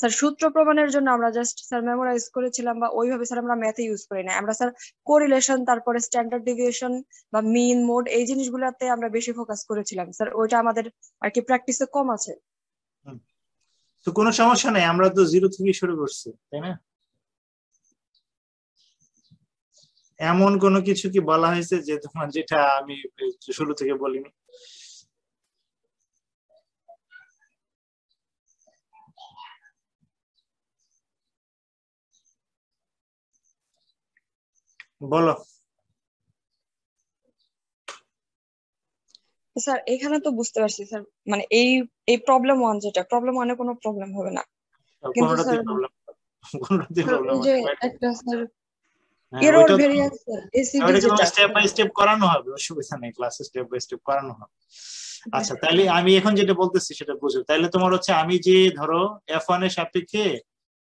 স্যার সূত্র প্রমাণের জন্য আমরা জাস্ট স্যার মেমোরাইজ করেছিলাম, বা ওইভাবে স্যার আমরা ম্যাথে ইউজ করি না। আমরা স্যার কোরিলেশন, তারপরে স্ট্যান্ডার্ড ডেভিয়েশন বা মিন মোড, এই জিনিসগুলোতে আমরা বেশি ফোকাস করেছিলাম স্যার। ওইটা আমাদের আর কি প্র্যাকটিসে কম আছে। তো কোনো সমস্যা নাই, আমরা তো 0 থেকে শুরু করছি, তাই না? এমন কোনো কিছু কি বলা হয়েছে যে তোমার যেটা আমি শুরু থেকে বলিনি? বলো। স্যার এখানে তো বুঝতে পারছি স্যার, মানে এই এই প্রবলেম 1 যেটা, প্রবলেম 1 এ কোনো প্রবলেম হবে না, কিন্তু স্যার ওই যে একটা স্যার এরর ভেরিয়েন্স এসিডি যেটা স্টেপ বাই স্টেপ করানো হবে, অসুবিধা নেই, ক্লাসে স্টেপ বাই স্টেপ করানো হবে। আচ্ছা, তাহলে আমি এখন যেটা বলতেছি সেটা বুঝো। তাহলে তোমার হচ্ছে আমি যে ধরো F1 এর সাপেক্ষে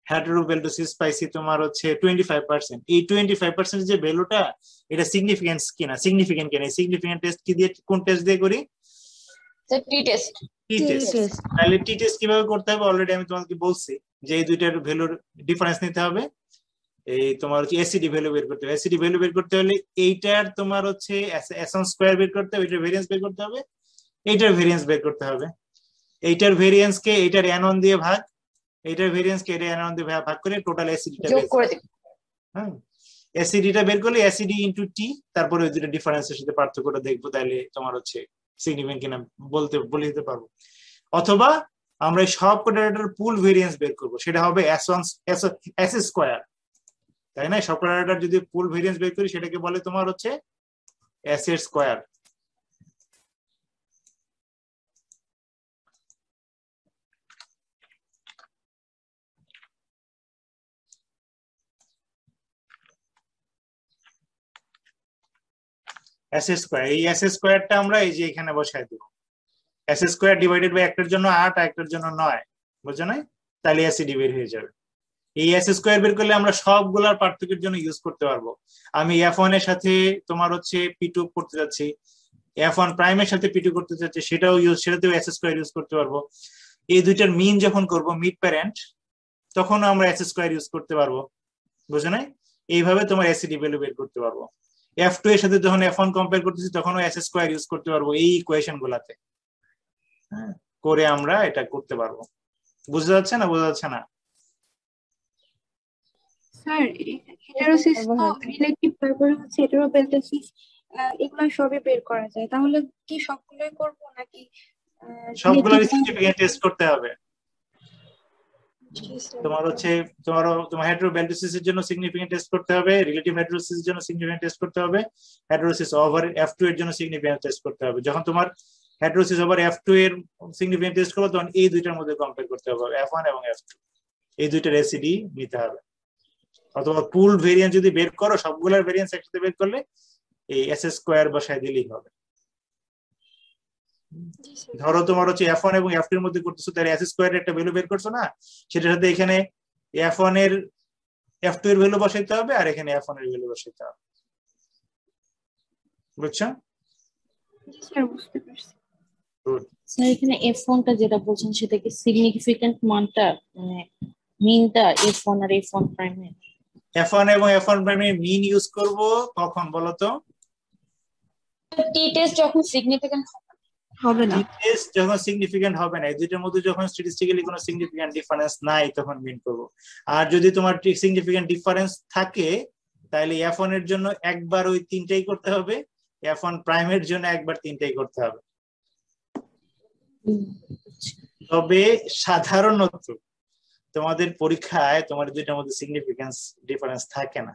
হেটেরোবেলটোসিস পাইছি তোমার হচ্ছে 25%, এই 25% যে ভ্যালুটা এটা সিগনিফিকেন্ট কিনা, সিগনিফিকেন্ট টেস্ট কি দিয়ে, কোন টেস্ট দিয়ে করি? টি টেস্ট। তাহলে টি টেস্ট কিভাবে করতে হবে অলরেডি আমি তোমাকে বলছি, যে এই দুইটার ভ্যালুর ডিফারেন্স নিতে হবে। এই তোমার হচ্ছে এসিডি ভ্যালু বের করতে হবে। এসিডি ভ্যালু বের করতে হলে এইটার তোমার হচ্ছে S1 স্কয়ার বের করতে হবে, এইটার ভেরিয়েন্স বের করতে হবে, এইটার ভেরিয়েন্স বের করতে হবে। এইটার ভেরিয়েন্স কে এইটার n1 দিয়ে ভাগ, এইটার ভেরিয়েন্স কে এইটার n1 দিয়ে ভাগ করে টোটাল এসিডিটা বের করে দিই। হ্যাঁ, এসিডিটা বের করলে এসিডি ইনটু টি, তারপরে ওই দুটো ডিফারেন্সের সাথে পার্থক্যটা দেখবো, তাহলে তোমার হচ্ছে সিগনিফিকেন্ট কিনা বলে দিতে পারবো। অথবা আমরা সব কোডাটার পুল ভেরিয়েন্স বের করব, সেটা হবে S1 S স্কয়ার, তাই না? সব কোডাটার যদি পুল ভেরিয়েন্স বের করি সেটাকে বলে তোমার হচ্ছে S এর স্কয়ার। S স্কয়ার, এই S স্কয়ারটা আমরা এই যে এখানে বসাই দেব। S স্কয়ার ডিভাইডেড বাই একটার জন্য 8 আর একটার জন্য 9, বুঝছো না? তাহলে এসিডি বের হয়ে যাবে। এই S স্কয়ার বের করলে আমরা সবগুলার পার্থক্যের জন্য ইউজ করতে পারবো। আমি F1 এর সাথে তোমার হচ্ছে P2 করতে যাচ্ছি, F1 প্রাইম এর সাথে P2 করতে যাচ্ছি, সেটাতেও S স্কয়ার ইউজ করতে পারবো। এই দুইটার মিন যখন করব, মিড প্যারেন্ট, তখন আমরা S স্কয়ার ইউজ করতে পারবো, বুঝছো না? এইভাবে তোমার এসিডি ভ্যালু বের করতে পারবো। F2 এর সাথে যখন F1 কম্পেয়ার করতেছি তখনও S স্কয়ার ইউজ করতে পারবো এই ইকুয়েশন গুলাতে। হ্যাঁ, করে আমরা এটা করতে পারবো। বুঝা যাচ্ছে না? বোঝা যাচ্ছে না? স্যার হেটারোসিস তো রিলেটিভ তারপরে হচ্ছে হেটারোবেলটেসিস এগুলো সবই বের করা যায়, তাহলে কি সবগুলোই করব নাকি সবগুলোর সিগনিফিকেন্ট টেস্ট করতে হবে। তোমার হচ্ছে তোমার হেটারোবেলটেসিস এর জন্য সিগনিফিকেন্ট টেস্ট করতে হবে, রিলেটিভ হেটারোসিস এর জন্য সিগনিফিকেন্ট টেস্ট করতে হবে, হেটারোসিস ওভার F2 এর জন্য সিগনিফিকেন্ট টেস্ট করতে হবে। যখন তোমার হেটারোসিস ওভার F2 এর সিগনিফিকেন্ট টেস্ট করবে তখন এই দুইটার মধ্যে কম্পেয়ার করতে হবে, F1 এবং F2, এই দুইটার এসিডি নিতে হবে। অথবা পুল ভেরিয়েন্স যদি বের করো, সবগুলোর ভেরিয়েন্স একসাথে বের করলে এই SS স্কয়ার বসায় দিলেই হবে। ধরো তোমার হচ্ছে F1 এবং F2 এর মধ্যে করতেছো, তাহলে SS স্কয়ারের একটা ভ্যালু বের করছো না, সেটার সাথে এখানে F1 এর F2 এর ভ্যালু বসাইতে হবে আর এখানে F1 এর ভ্যালু বসাইতে হবে। বুঝছো? স্যার বুঝতে পারছি। গুড। স্যার এখানে F1 টা যেটা বলছেন সেটা কি সিগনিফিকেন্ট মানটা মানে মিনটা F1 আর F1 প্রাইমে? F1 এবং F1 প্রাইমে মিন ইউজ করব কখন বলো তো? টি টেস্ট যখন সিগনিফিকেন্ট হবে না, টি টেস্ট যখন সিগনিফিকেন্ট হবে না, এই দুইটার মধ্যে যখন স্ট্যাটিস্টিক্যালি কোনো সিগনিফিকেন্ট ডিফারেন্স নাই তখন মিন করব। আর যদি তোমার সিগনিফিকেন্ট ডিফারেন্স থাকে তাহলে F1 এর জন্য একবার ওই তিনটাই করতে হবে, F1 প্রাইমের জন্য একবার তিনটাই করতে হবে। তবে সাধারণত তোমাদের পরীক্ষায় তোমার দুইটার মধ্যে সিগনিফিকেন্স ডিফারেন্স থাকে না,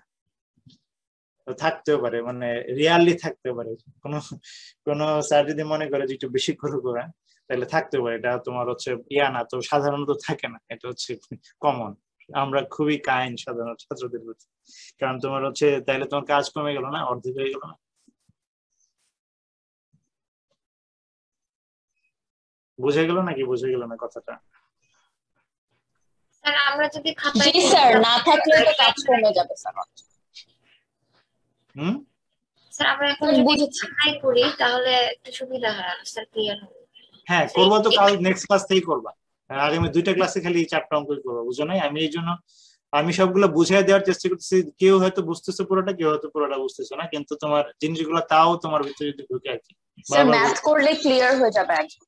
থাকতেও পারে, মানে রিয়ালি থাকতেও পারে। কোনো স্যার যদি মনে করে যে একটু বেশি করে করেন তাহলে থাকতেও পারে, এটা তোমার হচ্ছে ইয়া না, তো সাধারণত থাকে না, এটা হচ্ছে কমন। আমরা খুবই কাইন্ড সাধারণ ছাত্রদের প্রতি, কারণ তোমার হচ্ছে তাহলে তোমার কাজ কমে গেল না, অর্ধেক হয়ে গেল না। বুঝে গেল নাকি বুঝে গেল না কথাটা? স্যার আমরা যদি জি খাতায় স্যার, না থাকলে তো কাজ কমে যাবে স্যার। স্যার আমরা এখন যদি খাতায় করি তাহলে একটু সুবিধা হয় স্যার, ক্লিয়ার হবে। হ্যাঁ করবো তো, কাল নেক্সট ক্লাস থেকেই করবা। আগামী দুইটা ক্লাসে খালি 4টা অঙ্কই করবো, বুঝো নাই? আমি এই জন্য আমি সবগুলো বুঝিয়ে দেওয়ার চেষ্টা করতেছি। কেউ হয়তো বুঝতেছে পুরোটা, কেউ হয়তো পুরোটা বুঝতেছে না, কিন্তু তোমার জিনিসগুলো তাও তোমার ভিতরে যদি ঢুকে আর কি, স্যার ম্যাথ করলে ক্লিয়ার হয়ে যাবে একদম।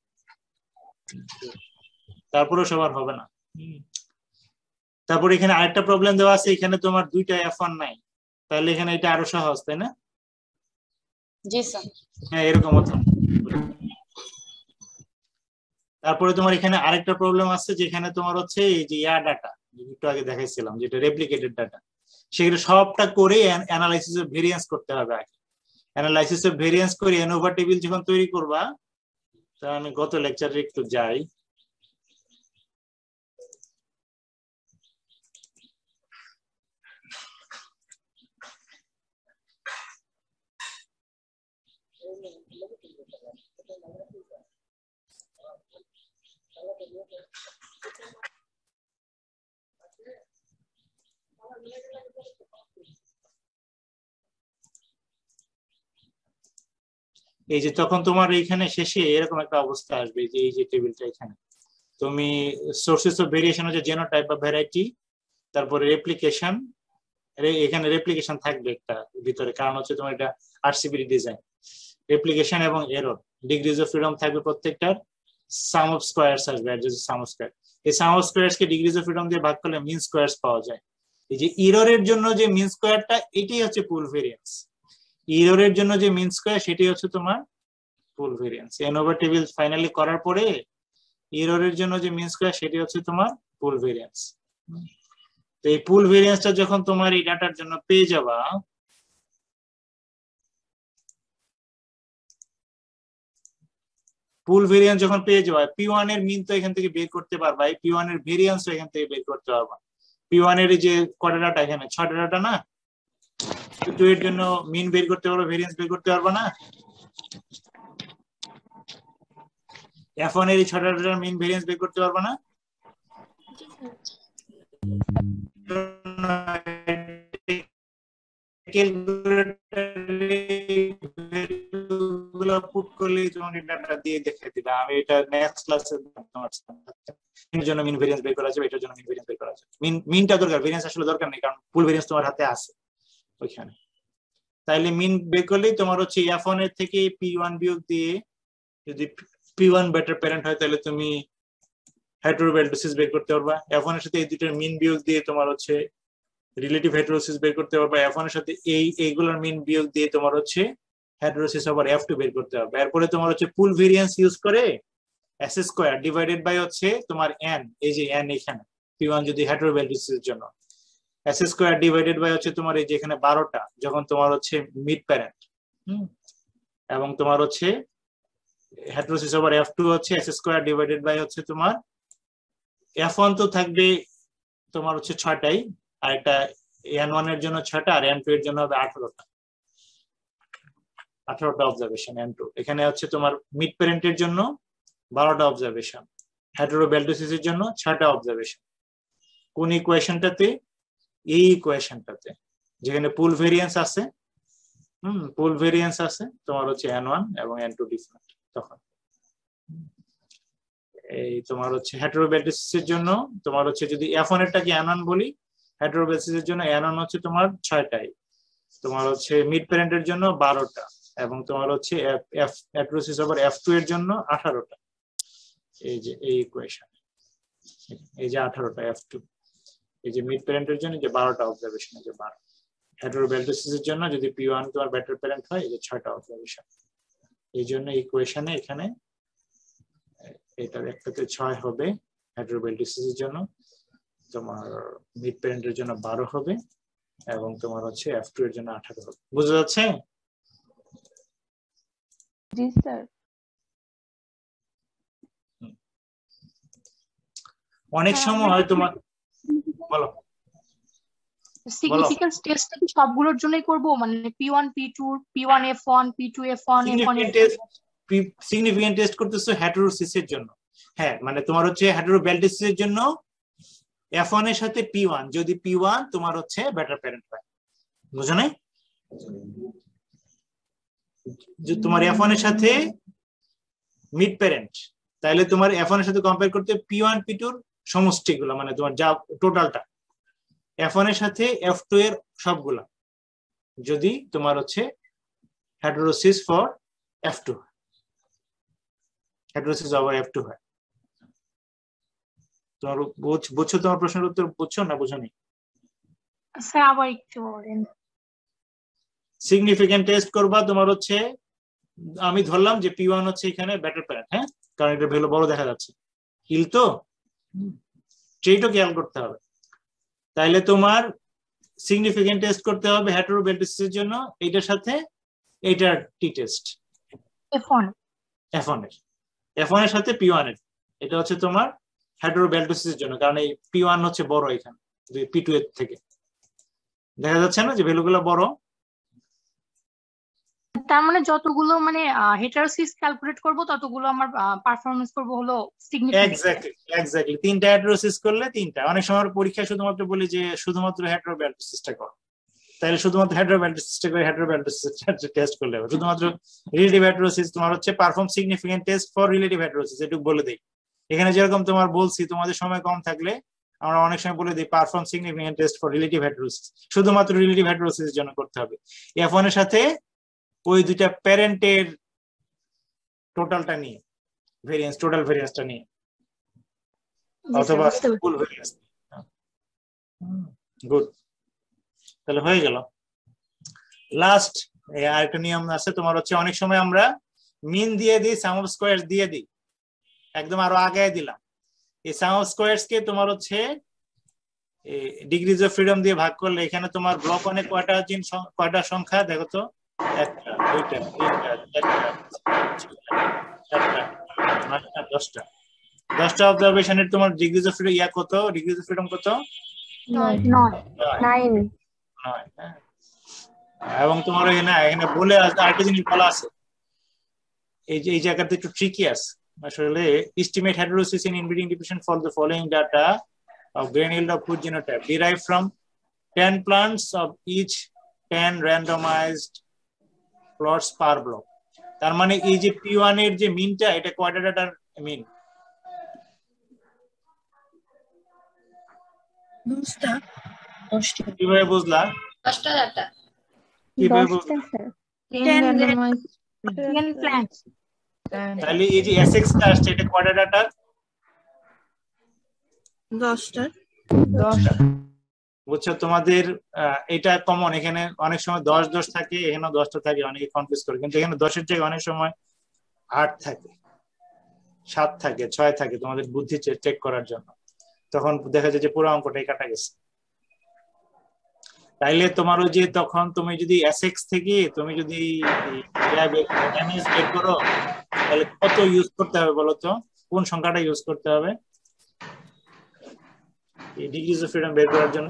তারপরে সবার হবে না। তারপর এখানে আরেকটা প্রবলেম দেওয়া আছে, এখানে তোমার দুইটা F1 নাই, তাহলে এখানে এটা আরো সহজ, তাই না? জি স্যার। হ্যাঁ এরকম হতো। তারপরে তোমার এখানে আরেকটা প্রবলেম আছে, যেখানে তোমার হচ্ছে এই যে ডাটা একটু আগে দেখাইছিলাম, যেটা রেপ্লিকেটেড ডাটা, সেগুলো সবটা করে অ্যানালাইসিস অফ ভেরিয়েন্স করতে হবে আগে। অ্যানালাইসিস অফ ভেরিয়েন্স করে এনোভা টেবিল যখন তৈরি করবা, তা আমি গত লেকচারে একটু যাই। এই যে তখন তোমার এইখানে শেষে এরকম একটা অবস্থা আসবে, যে এই যে টেবিলটা এখানে তুমি সোর্সেস অফ ভেরিয়েশন হচ্ছে জেনোটাইপ বা ভ্যারাইটি, তারপরে রেপ্লিকেশন, এখানে রেপ্লিকেশন থাকবে একটা ভিতরে, কারণ হচ্ছে তোমার এটা RCPD ডিজাইন। রেপ্লিকেশন এবং এরর, ডিগ্রিজ অফ ফ্রিডম থাকবে প্রত্যেকটার, সাম অফ স্কয়ারস আসবে, অ্যাডজাস্ট সাম অফ স্কয়ার। এই সাম অফ স্কয়ারস কে ডিগ্রিজ অফ ফ্রিডম দিয়ে ভাগ করলে মিন স্কয়ারস পাওয়া যায়। এই যে এররের জন্য যে মিন স্কয়ারটা, এটাই হচ্ছে পুল ভেরিয়েন্স। এররের জন্য যে মিন স্কয়ার, সেটাই হচ্ছে তোমার পুল ভেরিয়েন্স। এনোভা টেবিল ফাইনালি করার পরে এররের জন্য যে মিন স্কয়ার, সেটাই হচ্ছে তোমার পুল ভেরিয়েন্স। তো এই পুল ভেরিয়েন্সটা যখন তোমার এই ডাটার জন্য পেয়ে যাবা, পুল ভেরিয়েন্স যখন পেয়ে যাবা, P1 এর মিন তো এখান থেকে বের করতে পারবা, P1 এর ভেরিয়েন্স এখান থেকে বের করতে পারবা। P1 এর যে কয়টা ডাটা, এখানে 6টা ডাটা না, P2 এর জন্য মিন বের করতে পারবা, ভেরিয়েন্স বের করতে পারবা না? F1 এর 6টা ডাটার মিন ভেরিয়েন্স বের করতে পারবা না? পুট করলে তোমাকে ডাটা দিয়ে দেখিয়ে দিবে। আমি এটা নেক্সট ক্লাসে তোমার জন্য মিন ভেরিয়েন্স বের করা যাবে, এটার জন্য মিন ভেরিয়েন্স বের করা যাবে। মিনটা দরকার, ভেরিয়েন্স আসলে দরকার নেই, কারণ ফুল ভেরিয়েন্স তোমার হাতে আছে ওইখানে। তাইলে মিন বের করলেই তোমার হচ্ছে F1 এর থেকে P1 বিয়োগ দিয়ে, যদি P1 বেটার প্যারেন্ট হয় তাহলে তুমি হেটারোবেলটেসিস বের করতে পারবা। F1 এর সাথে এই দুইটার মিন বিয়োগ দিয়ে তোমার হচ্ছে রিলেটিভ হেটেরোসিস বের করতে পারবে F1 এর সাথে এইগুলোর মিন বিয়োগ দিয়ে তোমার হচ্ছে হেটেরোসিস ওভার F2 বের করতে হবে। এরপরে তোমার হচ্ছে পুল ভেরিয়েন্স ইউজ করে S স্কয়ার ডিভাইডেড বাই হচ্ছে তোমার n, এই যে n এখানে P1 যদি হেটেরোবেলটিসিস এর জন্য S স্কয়ার ডিভাইডেড বাই হচ্ছে তোমার এই যে এখানে 12টা যখন তোমার হচ্ছে মিড প্যারেন্ট, এবং তোমার হচ্ছে হেটেরোসিস ওভার F2 হচ্ছে S স্কয়ার ডিভাইডেড বাই হচ্ছে তোমার F1 তো থাকবে তোমার হচ্ছে 6টাই, আর এটা n1 এর জন্য 6টা আর n2 এর জন্য হবে 18টা অবজারভেশন n2। এখানে হচ্ছে তোমার মিড প্যারেন্টের জন্য 12টা অবজারভেশন, হেটেরোবেলটিসিস এর জন্য 6টা অবজারভেশন। কোন ইকুয়েশনটাতে? এই ইকুয়েশনটাতে যেখানে পুল ভেরিয়েন্স আছে, পুল ভেরিয়েন্স আছে তোমার হচ্ছে n1 এবং n2 ডিফারেন্ট। তখন এই তোমার হচ্ছে হেটেরোবেলটিসিস এর জন্য তোমার হচ্ছে যদি F1 এরটাকে n1 বলি, হেটেরোবেলটিসিস এর জন্য n1 হচ্ছে তোমার 6টাই, তোমার হচ্ছে মিড প্যারেন্টের জন্য 12টা, এবং তোমার হচ্ছে হেটেরোসিস ওভার F2 এর জন্য 18টা। এই যে এই ইকুয়েশন, এই যে 18টা F2, এই যে মিড প্যারেন্টের জন্য যে 12টা অবজারভেশন, এই যে 12। হেটেরোবেলটিসিস এর জন্য যদি P1 তোমার বেটার প্যারেন্ট হয়, এই যে 6টা অবজারভেশন। এই জন্য ইকুয়েশনে এখানে এটার একটাতে 6 হবে হেটেরোবেলটিসিস এর জন্য, তোমার মিড প্যারেন্টের জন্য 12 হবে, এবং তোমার হচ্ছে F2 এর জন্য 18 হবে। বুঝা যাচ্ছে? জি স্যার। অনেক সময় হয় তোমার, বলো সিগনিফিকেন্স টেস্টটা কি সবগুলোর জন্যই করব, মানে P1 P2 P1 F1 P2 F1 F1 significant test করতেছো হেটেরোসিস এর জন্য। হ্যাঁ, মানে তোমার হচ্ছে হেটেরোবেলটিসিস এর জন্য F1 এর সাথে P1 যদি P1 তোমার হচ্ছে বেটার প্যারেন্ট হয়। বুঝো নাই? যে তোমার F1 এর সাথে মিড প্যারেন্ট, তাহলে তোমার F1 এর সাথে কম্পেয়ার করতে P1 P2 এর সমষ্টিগুলো, মানে তোমার যা টোটালটা, F1 এর সাথে F2 এর সবগুলা যদি তোমার হচ্ছে হেটেরোসিস ফর F2, হেটেরোসিস ওভার F2 হয়। তোমার বুঝছো? তোমার প্রশ্নের উত্তর বুঝছো না বুঝোনি? স্যার আবার একটু বলেন। সিগনিফিকেন্ট টেস্ট করবা তোমার হচ্ছে, আমি ধরলাম যে P1 হচ্ছে এখানে বেটার প্যারেন্ট, হ্যাঁ, কারণ এটা ভ্যালু বড় দেখা যাচ্ছে, হিল তো সেইটা খেয়াল করতে হবে। তাইলে তোমার সিগনিফিকেন্ট টেস্ট করতে হবে হেটেরোবেলটিসিস এর জন্য এইটার সাথে এইটার টি টেস্ট F1 এর সাথে P1 এর, এটা হচ্ছে তোমার হেটেরোবেলটিসিস এর জন্য, কারণ এই P1 হচ্ছে বড় এখানে P2 এর থেকে, দেখা যাচ্ছে না যে ভ্যালুগুলো বড়। তার মানে যতগুলো মানে হেটারোসিস ক্যালকুলেট করব ততগুলো আমার পারফরম্যান্স করব হলো সিগনিফিকেন্ট। এক্স্যাক্টলি তিনটা হেটারোসিস করলে তিনটা। অনেক সময় পরীক্ষায় শুধুমাত্র বলি যে শুধুমাত্র হেটারোবেলটিসিসটা করো, তাহলে শুধুমাত্র হেটারোবেলটিসিসটা করে হেটারোবেলটিসিসটা টেস্ট করলে হবে। শুধুমাত্র রিলেটিভ হেটারোসিস তোমার হচ্ছে perform significant test for relative heterosis, এটুকু বলে দেই। এখানে যেরকম তোমার বলছি তোমাদের সময় কম থাকলে আমরা অনেক সময় বলে দিই perform significant test for relative heterosis, শুধুমাত্র রিলেটিভ হেটারোসিস এর জন্য করতে হবে। F1 এর সাথে ওই দুইটা প্যারেন্টের টোটালটা নিয়ে ভেরিয়েন্স, টোটাল ভেরিয়েন্সটা নিয়ে, অথবা ফুল ভেরিয়েন্স। গুড, তাহলে হয়ে গেল। লাস্ট আরেকটা নিয়ম আছে তোমার হচ্ছে, অনেক সময় আমরা মিন দিয়ে দিই, সাম অফ স্কয়ারস দিয়ে দিই, একদম আরো আগে দিলাম। এই সাম অফ স্কয়ারস কে তোমার হচ্ছে ডিগ্রিজ অফ ফ্রিডম দিয়ে ভাগ করলে এখানে তোমার ব্লক অনেক কয়টা সংখ্যা দেখো তো, 1 2 3 4 5 6 7 8 10টা অবজারভেশনের তোমার ডিগ্রিজ অফ ফ্রিডম কত, ডিগ্রিজ অফ ফ্রিডম কত? 9। এবং তোমার এখানে বলে আরেকটা জিনিস বলা আছে, এই জায়গাতে একটু ট্রিকি আছে আসলে। estimate heterosis in inbreeding distribution for the following data of grain yield of food genotype derived from 10 plants of each 10 randomized plots per block। তার মানে এই যে P1 এর যে মিনটা, এটা কয়টা ডাটার মিন? 10টা। কিভাবে বুঝলা? 10টা ডাটা। কিভাবে বুঝলা? 10 প্ল্যান্টস। তাহলে এই যে SX টা আসছে, এটা কয়টা ডাটার? 10টা। বুঝছো? তোমাদের এটা কমন, এখানে অনেক সময় 10 থাকে, এখানে 10টা থাকে, অনেকে কনফিউজ করে, কিন্তু এখানে 10-এর জায়গায় অনেক সময় 8 থাকে, 7 থাকে, 6 থাকে, তোমাদের বুদ্ধি চেক করার জন্য। তখন দেখা যায় যে পুরো অঙ্কটাই কাটা গেছে। তাইলে তোমার ওই যে তখন তুমি যদি এসএক্স থেকে তুমি যদি এমএস বের করো, তাহলে কত ইউজ করতে হবে বলো তো? কোন সংখ্যাটা ইউজ করতে হবে এই ডিগ্রিজ অফ ফ্রিডম বের করার জন্য?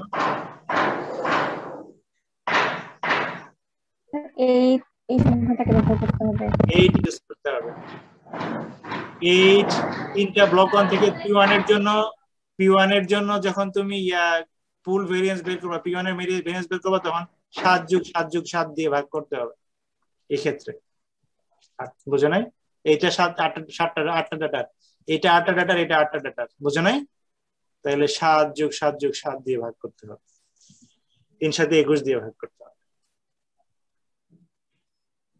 এই সংখ্যাটাকে ব্যবহার করতে হবে, 8 ইউজ করতে হবে। 8 তিনটা ব্লক 1 থেকে P1 এর জন্য যখন তুমি পুল ভেরিয়েন্স বের করবা, P1 এর ভেরিয়েন্স বের করবা, তখন 7+7+7 দিয়ে ভাগ করতে হবে এই ক্ষেত্রে। বুঝো নাই? এইটা 8টা ডাটার, এটা 8টা ডাটার, এটা 8টা ডাটার, বুঝো নাই? তাহলে 7+7+7 দিয়ে ভাগ করতে হবে, 3×7=21 দিয়ে ভাগ করতে হবে।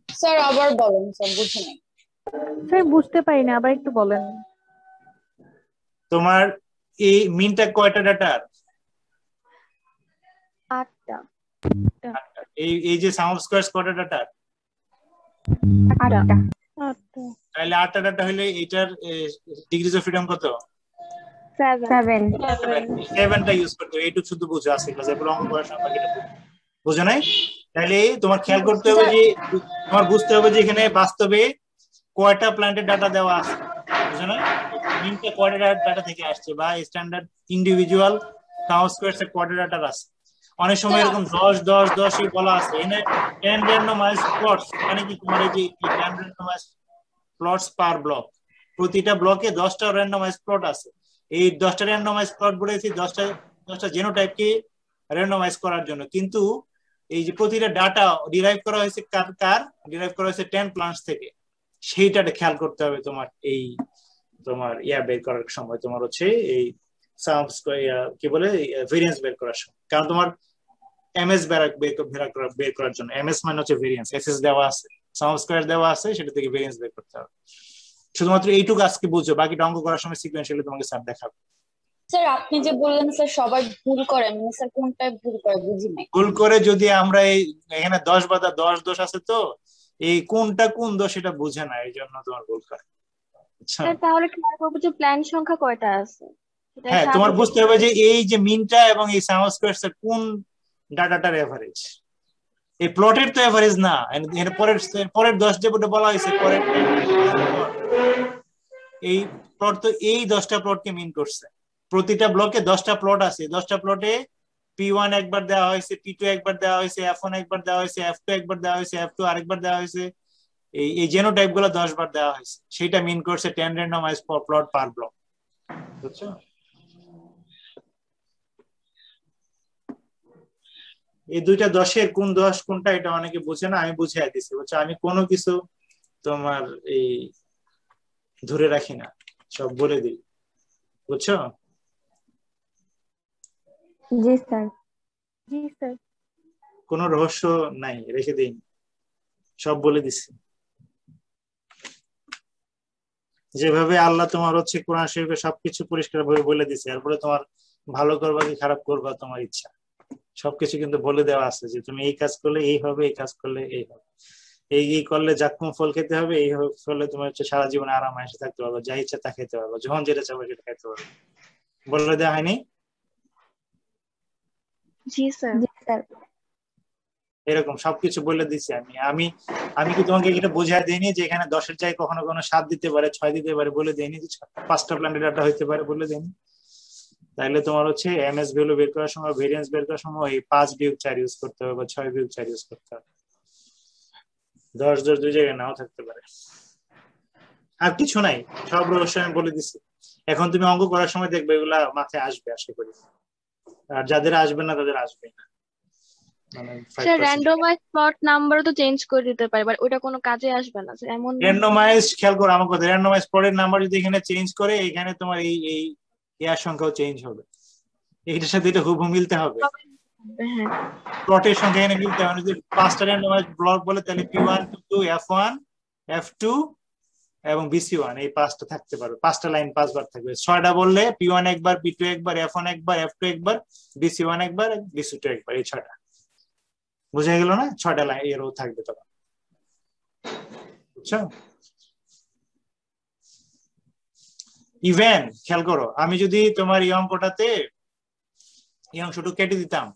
স্যার আবার বলেন স্যার, বুঝি নাই। স্যার বুঝতে পারি না, আবার একটু বলেন। তোমার এই মিনটা কয়টা ডাটার? 8টা। এই যে সাম অফ স্কয়ারস কয়টা ডাটার? 8টা। তাহলে 8টা ডাটা হলে এটার ডিগ্রিজ অফ ফ্রিডম কত? 7টা ইউজ করতে হবে। এইটুকু শুধু বুঝে আছে ক্লাসে, এগুলো অঙ্ক করার সময় বাকিটা বুঝো নাই? তাহলে তোমার খেয়াল করতে হবে যে, তোমার বুঝতে হবে যে এখানে বাস্তবে কয়টা প্ল্যান্টের ডাটা দেওয়া আছে, বুঝো না? মিনটা কয়টা ডাটা থেকে আসছে, বা স্ট্যান্ডার্ড ইন্ডিভিজুয়াল সাম অফ স্কয়ারস এর কয়টা ডাটা আছে। অনেক সময় এরকম 10 বলা আছে, এখানে 10 র্যান্ডমাইজড প্লটস, মানে কি তোমার এই যে 10 র্যান্ডমাইজড প্লটস পার ব্লক, প্রতিটা ব্লকে 10টা র্যান্ডমাইজড প্লট আছে। এই 10টা র্যান্ডমাইজড প্লট বলেছি 10টা জিনোটাইপকে র্যান্ডমাইজ করার জন্য, কিন্তু এই যে প্রতিটা ডাটা ডিরাইভ করা হয়েছে কার ডিরাইভ করা হয়েছে 10 প্লান্টস থেকে, সেইটা খেয়াল করতে হবে তোমার এই তোমার বের করার সময়, তোমার হচ্ছে এই সাম স্কয়ার কি বলে ভেরিয়েন্স বের করার সময়। কারণ তোমার এমএস বের করার জন্য, এমএস মানে হচ্ছে ভেরিয়েন্স, এসএস দেওয়া আছে, সাম স্কয়ার দেওয়া আছে, সেটা থেকে ভেরিয়েন্স বের করতে হবে। শুধুমাত্র এইটুকু আজকে বুঝছো, বাকিটা অঙ্ক করার সময় সিকোয়েন্সিয়ালি তোমাকে স্যার দেখাবে। স্যার আপনি যে বললেন স্যার সবাই ভুল করে, মানে স্যার কোনটাই ভুল করে বুঝি নাই। ভুল করে যদি আমরা এখানে 10 বা 10 দোষ আছে, তো এই কোনটা কোন দোষ এটা বুঝে না, এই জন্য তোমার ভুল করে। তাহলে খেয়াল করবো যে প্ল্যান সংখ্যা কয়টা আছে। হ্যাঁ, তোমার বুঝতে হবে যে এই যে মিনটা এবং এই সাম স্কয়ারস এর কোন ডাটাটার এভারেজ। এই প্লটের তো এভারেজ না, এর পরের 10 যে বলা হয়েছে পরের এই প্লট, তো এই 10টা প্লটকে মিন করছে। প্রতিটা ব্লকে 10টা প্লট আছে, 10টা প্লটে P1 একবার দেওয়া হয়েছে, P2 একবার দেওয়া হয়েছে, F1 একবার দেওয়া হয়েছে, F2 একবার দেওয়া হয়েছে, F2 আরেকবার দেওয়া হয়েছে, এই জেনোটাইপ গুলো 10 বার দেওয়া হয়েছে, সেটা মিন করছে 10 র্যান্ডমাইজ প্লট পার ব্লক। বুঝছো? এই দুইটা 10-এর কোন 10 কোনটা এটা অনেকে বুঝে না, আমি বুঝিয়ে দিচ্ছি। বুঝছো? আমি কোনো কিছু তোমার এই ধরে রাখি না, সব বলে দিই। বুঝছো? জি স্যার। জি স্যার। কোনো রহস্য নাই, রেখে দিই, সব বলে দিচ্ছি। যেভাবে আল্লাহ তোমার হচ্ছে কোরআন শরীফে সবকিছু পরিষ্কার ভাবে বলে দিচ্ছে, এরপরে তোমার ভালো করবা কি খারাপ করবা তোমার ইচ্ছা, সবকিছু কিন্তু বলে দেওয়া আছে যে তুমি এই কাজ করলে এই হবে, এই কাজ করলে এই হবে, এই করলে জাক্কুম ফল খেতে হবে, এই ফলে তোমার হচ্ছে সারা জীবনে আরাম এসে থাকতে পারবে, যা ইচ্ছা তা খেতে পারবে, যখন যেটা চাবে সেটা খেতে পারবে। বলে দেওয়া হয়নি? জি স্যার। জি স্যার। এরকম সবকিছু বলে দিচ্ছি আমি আমি কি তোমাকে এটা বোঝায় দিইনি যে এখানে 10-এর জায়গায় কখনো কোনো 7 দিতে পারে, 6 দিতে পারে, বলে দেয়নি যে 5টা প্ল্যান্টের ডাটা হইতে পারে, বলে দেয়নি? তাইলে তোমার হচ্ছে এমএস ভ্যালু বের করার সময়, ভেরিয়েন্স বের করার সময় এই 5-4 ইউজ করতে হবে, বা 6-4 ইউজ করতে হবে। 10 দুই জায়গায় নাও থাকতে পারে। আর কিছু নাই, সব রহস্য আমি বলে দিচ্ছি। এখন তুমি অঙ্ক করার সময় দেখবে এগুলা মাথায় আসবে আশা করি, আর যাদের আসবে না তাদের আসবে না। স্যার র্যান্ডমাইজ প্লট নাম্বার তো চেঞ্জ করে দিতে পারে, বাট ওটা কোনো কাজে আসবে না স্যার। এমন র্যান্ডমাইজ, খেয়াল করো আমার কথা, র্যান্ডমাইজ প্লটের নাম্বার যদি এখানে চেঞ্জ করে, এখানে তোমার এই এর সংখ্যাও চেঞ্জ হবে, এইটার সাথে এটা হুবহু মিলতে হবে। হ্যাঁ, প্লটের সংখ্যা এখানে মিলতে হবে। যদি 5টা র্যান্ডমাইজ ব্লক বলে, তাহলে P1 P2 F1 F2 এবং BC1 এই 5টা থাকতে পারবে, 5টা লাইন 5 বার থাকবে। 6টা বললে P1 একবার, P2 একবার, F1 একবার, F2 একবার, BC1 একবার, BC2 একবার, এই 6টা বুঝা গেল না? 6টা লাইন এরও থাকবে তখন, বুঝছো? ইভেন খেয়াল করো, আমি যদি তোমার এই অঙ্কটাতে এই অংশটুকু কেটে দিতাম,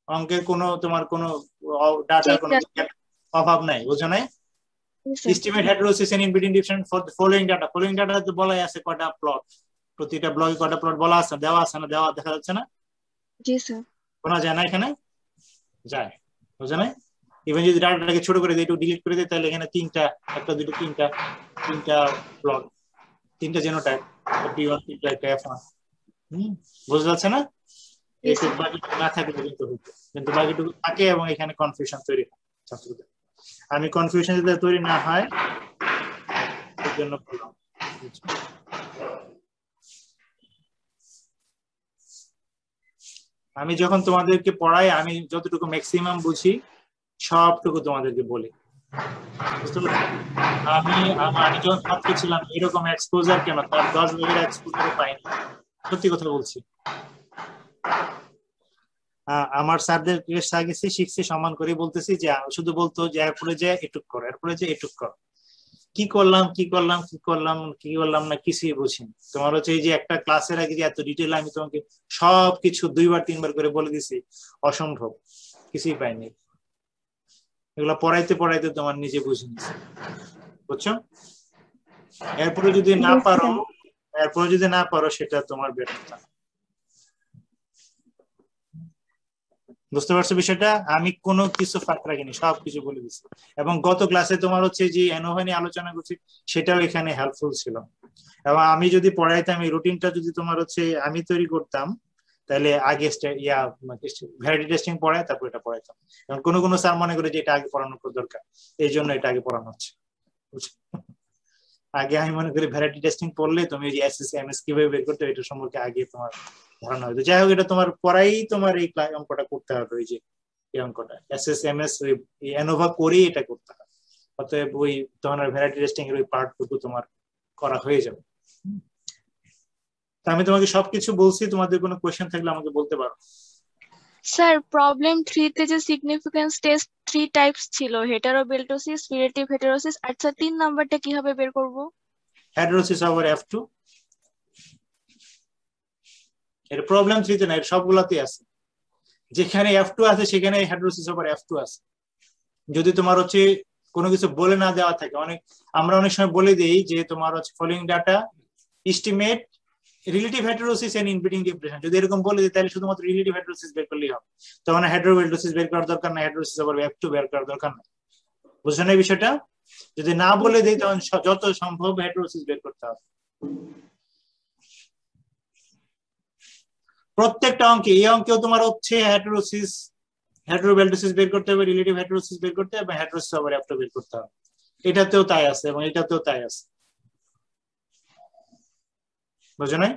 অঙ্কের কোনো তোমার কোনো ডাটার কোনো অভাব নাই, বুঝছো না? Estimate heterosis and in-between difference for the following data. Following data তো বলাই আছে কয়টা প্লট, প্রতিটা ব্লকে কয়টা প্লট বলা আছে, দেওয়া আছে না, দেওয়া দেখা যাচ্ছে না? জি স্যার। শোনা যায় না এখানে? যায়, বুঝছো না? ইভেন যদি ডাটাটাকে ছোট করে দিই, একটু ডিলিট করে দিই, তাহলে এখানে তিনটা, একটা দুটো তিনটা প্লট, তিনটা জেনোটাইপ, P1 P2 একটা F1। বুঝতে পারছে না? এইটুকু বাকিটুকু না থাকলে কিন্তু হতো, কিন্তু বাকিটুকু থাকে এবং এখানে কনফিউশন তৈরি হয় ছাত্রদের। আমি কনফিউশন যাতে তৈরি না হয় এর জন্য বললাম। আমি যখন তোমাদেরকে পড়াই, আমি যতটুকু ম্যাক্সিমাম বুঝি সবটুকু তোমাদেরকে বলি, বুঝতে পারছো? আমি যখন ছাত্র ছিলাম এরকম এক্সপোজার কেন, তার 10 ভাগের এক্সপোজারও পাইনি, সত্যি কথা বলছি। আমার স্যারদের শিখছি, সম্মান করে বলতেছি যে শুধু বলতো যে এরপরে যে এটুক কর, এরপরে যে এটুক কর, কি করলাম না কিছুই বুঝিনি। তোমার হচ্ছে এই যে একটা ক্লাসের আগে যে এত ডিটেল আমি তোমাকে সবকিছু 2বার 3বার করে বলে দিছি, অসম্ভব, কিছুই পাইনি। এগুলো পড়াইতে তোমার নিজে বুঝে নিছি, বুঝছো? এরপরে যদি না পারো সেটা তোমার ব্যর্থতা। বুঝতে পারছো বিষয়টা? আমি কোনো কিছু ফাঁক রাখিনি, সবকিছু বলে দিচ্ছি। এবং গত ক্লাসে তোমার হচ্ছে যে ANOVA নিয়ে আলোচনা করছি, সেটাও এখানে হেল্পফুল ছিল। এবং আমি যদি পড়াইতাম, এই রুটিনটা যদি তোমার হচ্ছে আমি তৈরি করতাম, তাহলে আগে ভ্যালিডিটি টেস্টিং পড়ায় তারপর এটা পড়াইতাম। এবং কোনো স্যার মনে করে যে এটা আগে পড়ানোর দরকার, এই জন্য এটা আগে পড়ানো হচ্ছে। আগে আমি মনে করি ভ্যালিডিটি টেস্টিং পড়লে তুমি যে SSMS কিভাবে বের করতে, এটা সম্পর্কে আগে তোমার ধারণা হয়তো। যাই হোক, এটা তোমার পড়াই তোমার এই অঙ্কটা করতে হবে, ওই যে এই অঙ্কটা SSMS ANOVA করেই এটা করতে হবে। অতএব ওই তোমার ভ্যালিডিটি টেস্টিং এর ওই পার্টটুকু তোমার করা হয়ে যাবে। আমি তোমাকে সবকিছু বলছি, তোমাদের কোনো কোয়েশ্চেন থাকলে আমাকে বলতে পারো। স্যার প্রবলেম 3 তে যে সিগনিফিকেন্স টেস্ট 3 টাইপস ছিল, হেটারোবেলটোসিস, রিলেটিভ হেটারোসিস, আচ্ছা 3 নাম্বারটা কিভাবে বের করব? হেটারোসিস ওভার F2। এর প্রবলেম 3 তে না, এর সবগুলাতেই আছে। যেখানে F2 আছে সেখানে হেটারোসিস ওভার F2 আছে। যদি তোমার হচ্ছে কোনো কিছু বলে না দেওয়া থাকে, আমরা অনেক সময় বলে দেই যে তোমার হচ্ছে following data estimate relative heterosis and in between difference, যদি এরকম বলে দিই তাহলে শুধুমাত্র রিলেটিভ হেটারোসিস বের করলেই হবে। তখন হেটারোবেলটোসিস বের করার দরকার নাই, হেটারোসিস ওভার F2 বের করার দরকার নাই। বুঝছেন এই বিষয়টা? যদি না বলে দেই তখন যত সম্ভব হেটারোসিস বের করতে হবে। প্রত্যেকটা অঙ্কে, এই অঙ্কেও তোমার হচ্ছে হেটারোবেলটোসিস বের করতে হবে, রিলেটিভ হেটারোসিস বের করতে হবে এবং হেটারোসিস ওভার F2 বের করতে হবে। এটাতেও তাই আছে এবং এটাতেও তাই আছে, বুঝছো না?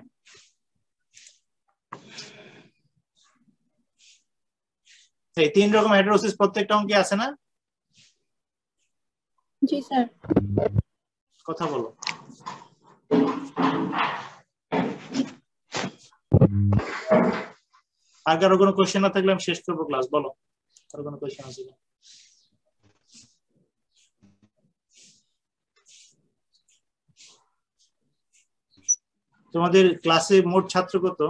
এই 3 রকম হেটারোসিস প্রত্যেকটা অঙ্কে আছে না? জি স্যার। কথা বলো। আর কারো কোনো কোশ্চেন না থাকলে আমি শেষ করবো ক্লাস। বলো, আর কোনো কোশ্চেন আছে? তোমাদের ক্লাসে মোট ছাত্র কত?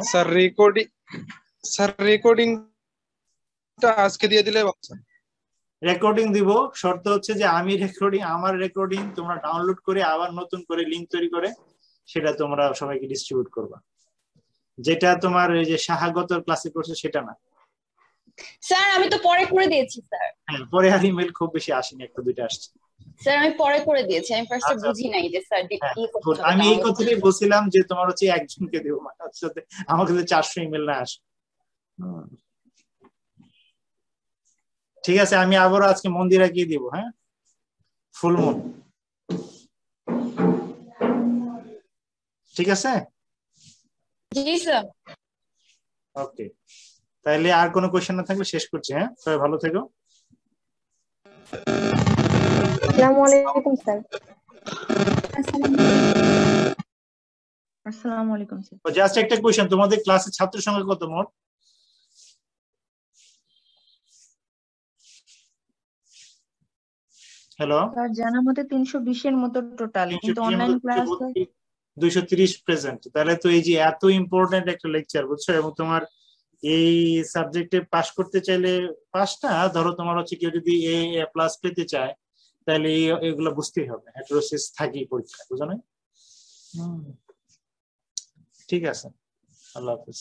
স্যার রেকর্ডিংটা আজকে দিয়ে দিলে বাচ্চা। রেকর্ডিং দিব, শর্ত হচ্ছে যে আমার রেকর্ডিং তোমরা ডাউনলোড করে আবার নতুন করে লিংক তৈরি করে সেটা তোমরা সবাইকে ডিস্ট্রিবিউট করবা। যেটা তোমার এই যে শাহাগত ক্লাসে করছে সেটা না। স্যার আমি তো পরে করে দিয়েছি স্যার। হ্যাঁ, পরে আর ইমেল খুব বেশি আসেনি, একটা দুইটা আসছে। স্যার আমি পরে করে দিয়েছি, আমি ফার্স্টে বুঝি নাই যে স্যার কি করতে হবে। আমি এই কথাটাই বলছিলাম যে তোমার হচ্ছে একজনকে দেবো, মানে সাথে আমাকে 400 ইমেল না আসে। ঠিক আছে, আমি আবারও আজকে মন্দির গিয়ে দিব। হ্যাঁ, ফুল মুন। ঠিক আছে? জি স্যার। ওকে, তাহলে আর কোনো কোশ্চেন না থাকলে শেষ করছি। হ্যাঁ, সবাই ভালো থেকো। আসসালামু আলাইকুম স্যার। আসসালামু আলাইকুম স্যার। জাস্ট একটা কোশ্চেন, তোমাদের ক্লাসে ছাত্র সংখ্যা কত মোট? হ্যালো স্যার জানার মতে 320 এর মতো টোটাল, কিন্তু অনলাইন ক্লাস 230 প্রেজেন্ট। তাহলে তো এই যে এত ইম্পর্টেন্ট একটা লেকচার বুঝছো, এবং তোমার এই সাবজেক্টে পাস করতে চাইলে পাসটা ধরো তোমার হচ্ছে কেউ যদি এ প্লাস পেতে চায় তাহলে এগুলো বুঝতেই হবে, হেটেরোসিস থাকি পরীক্ষা, বুঝো না? ঠিক আছে, আল্লাহ হাফেজ।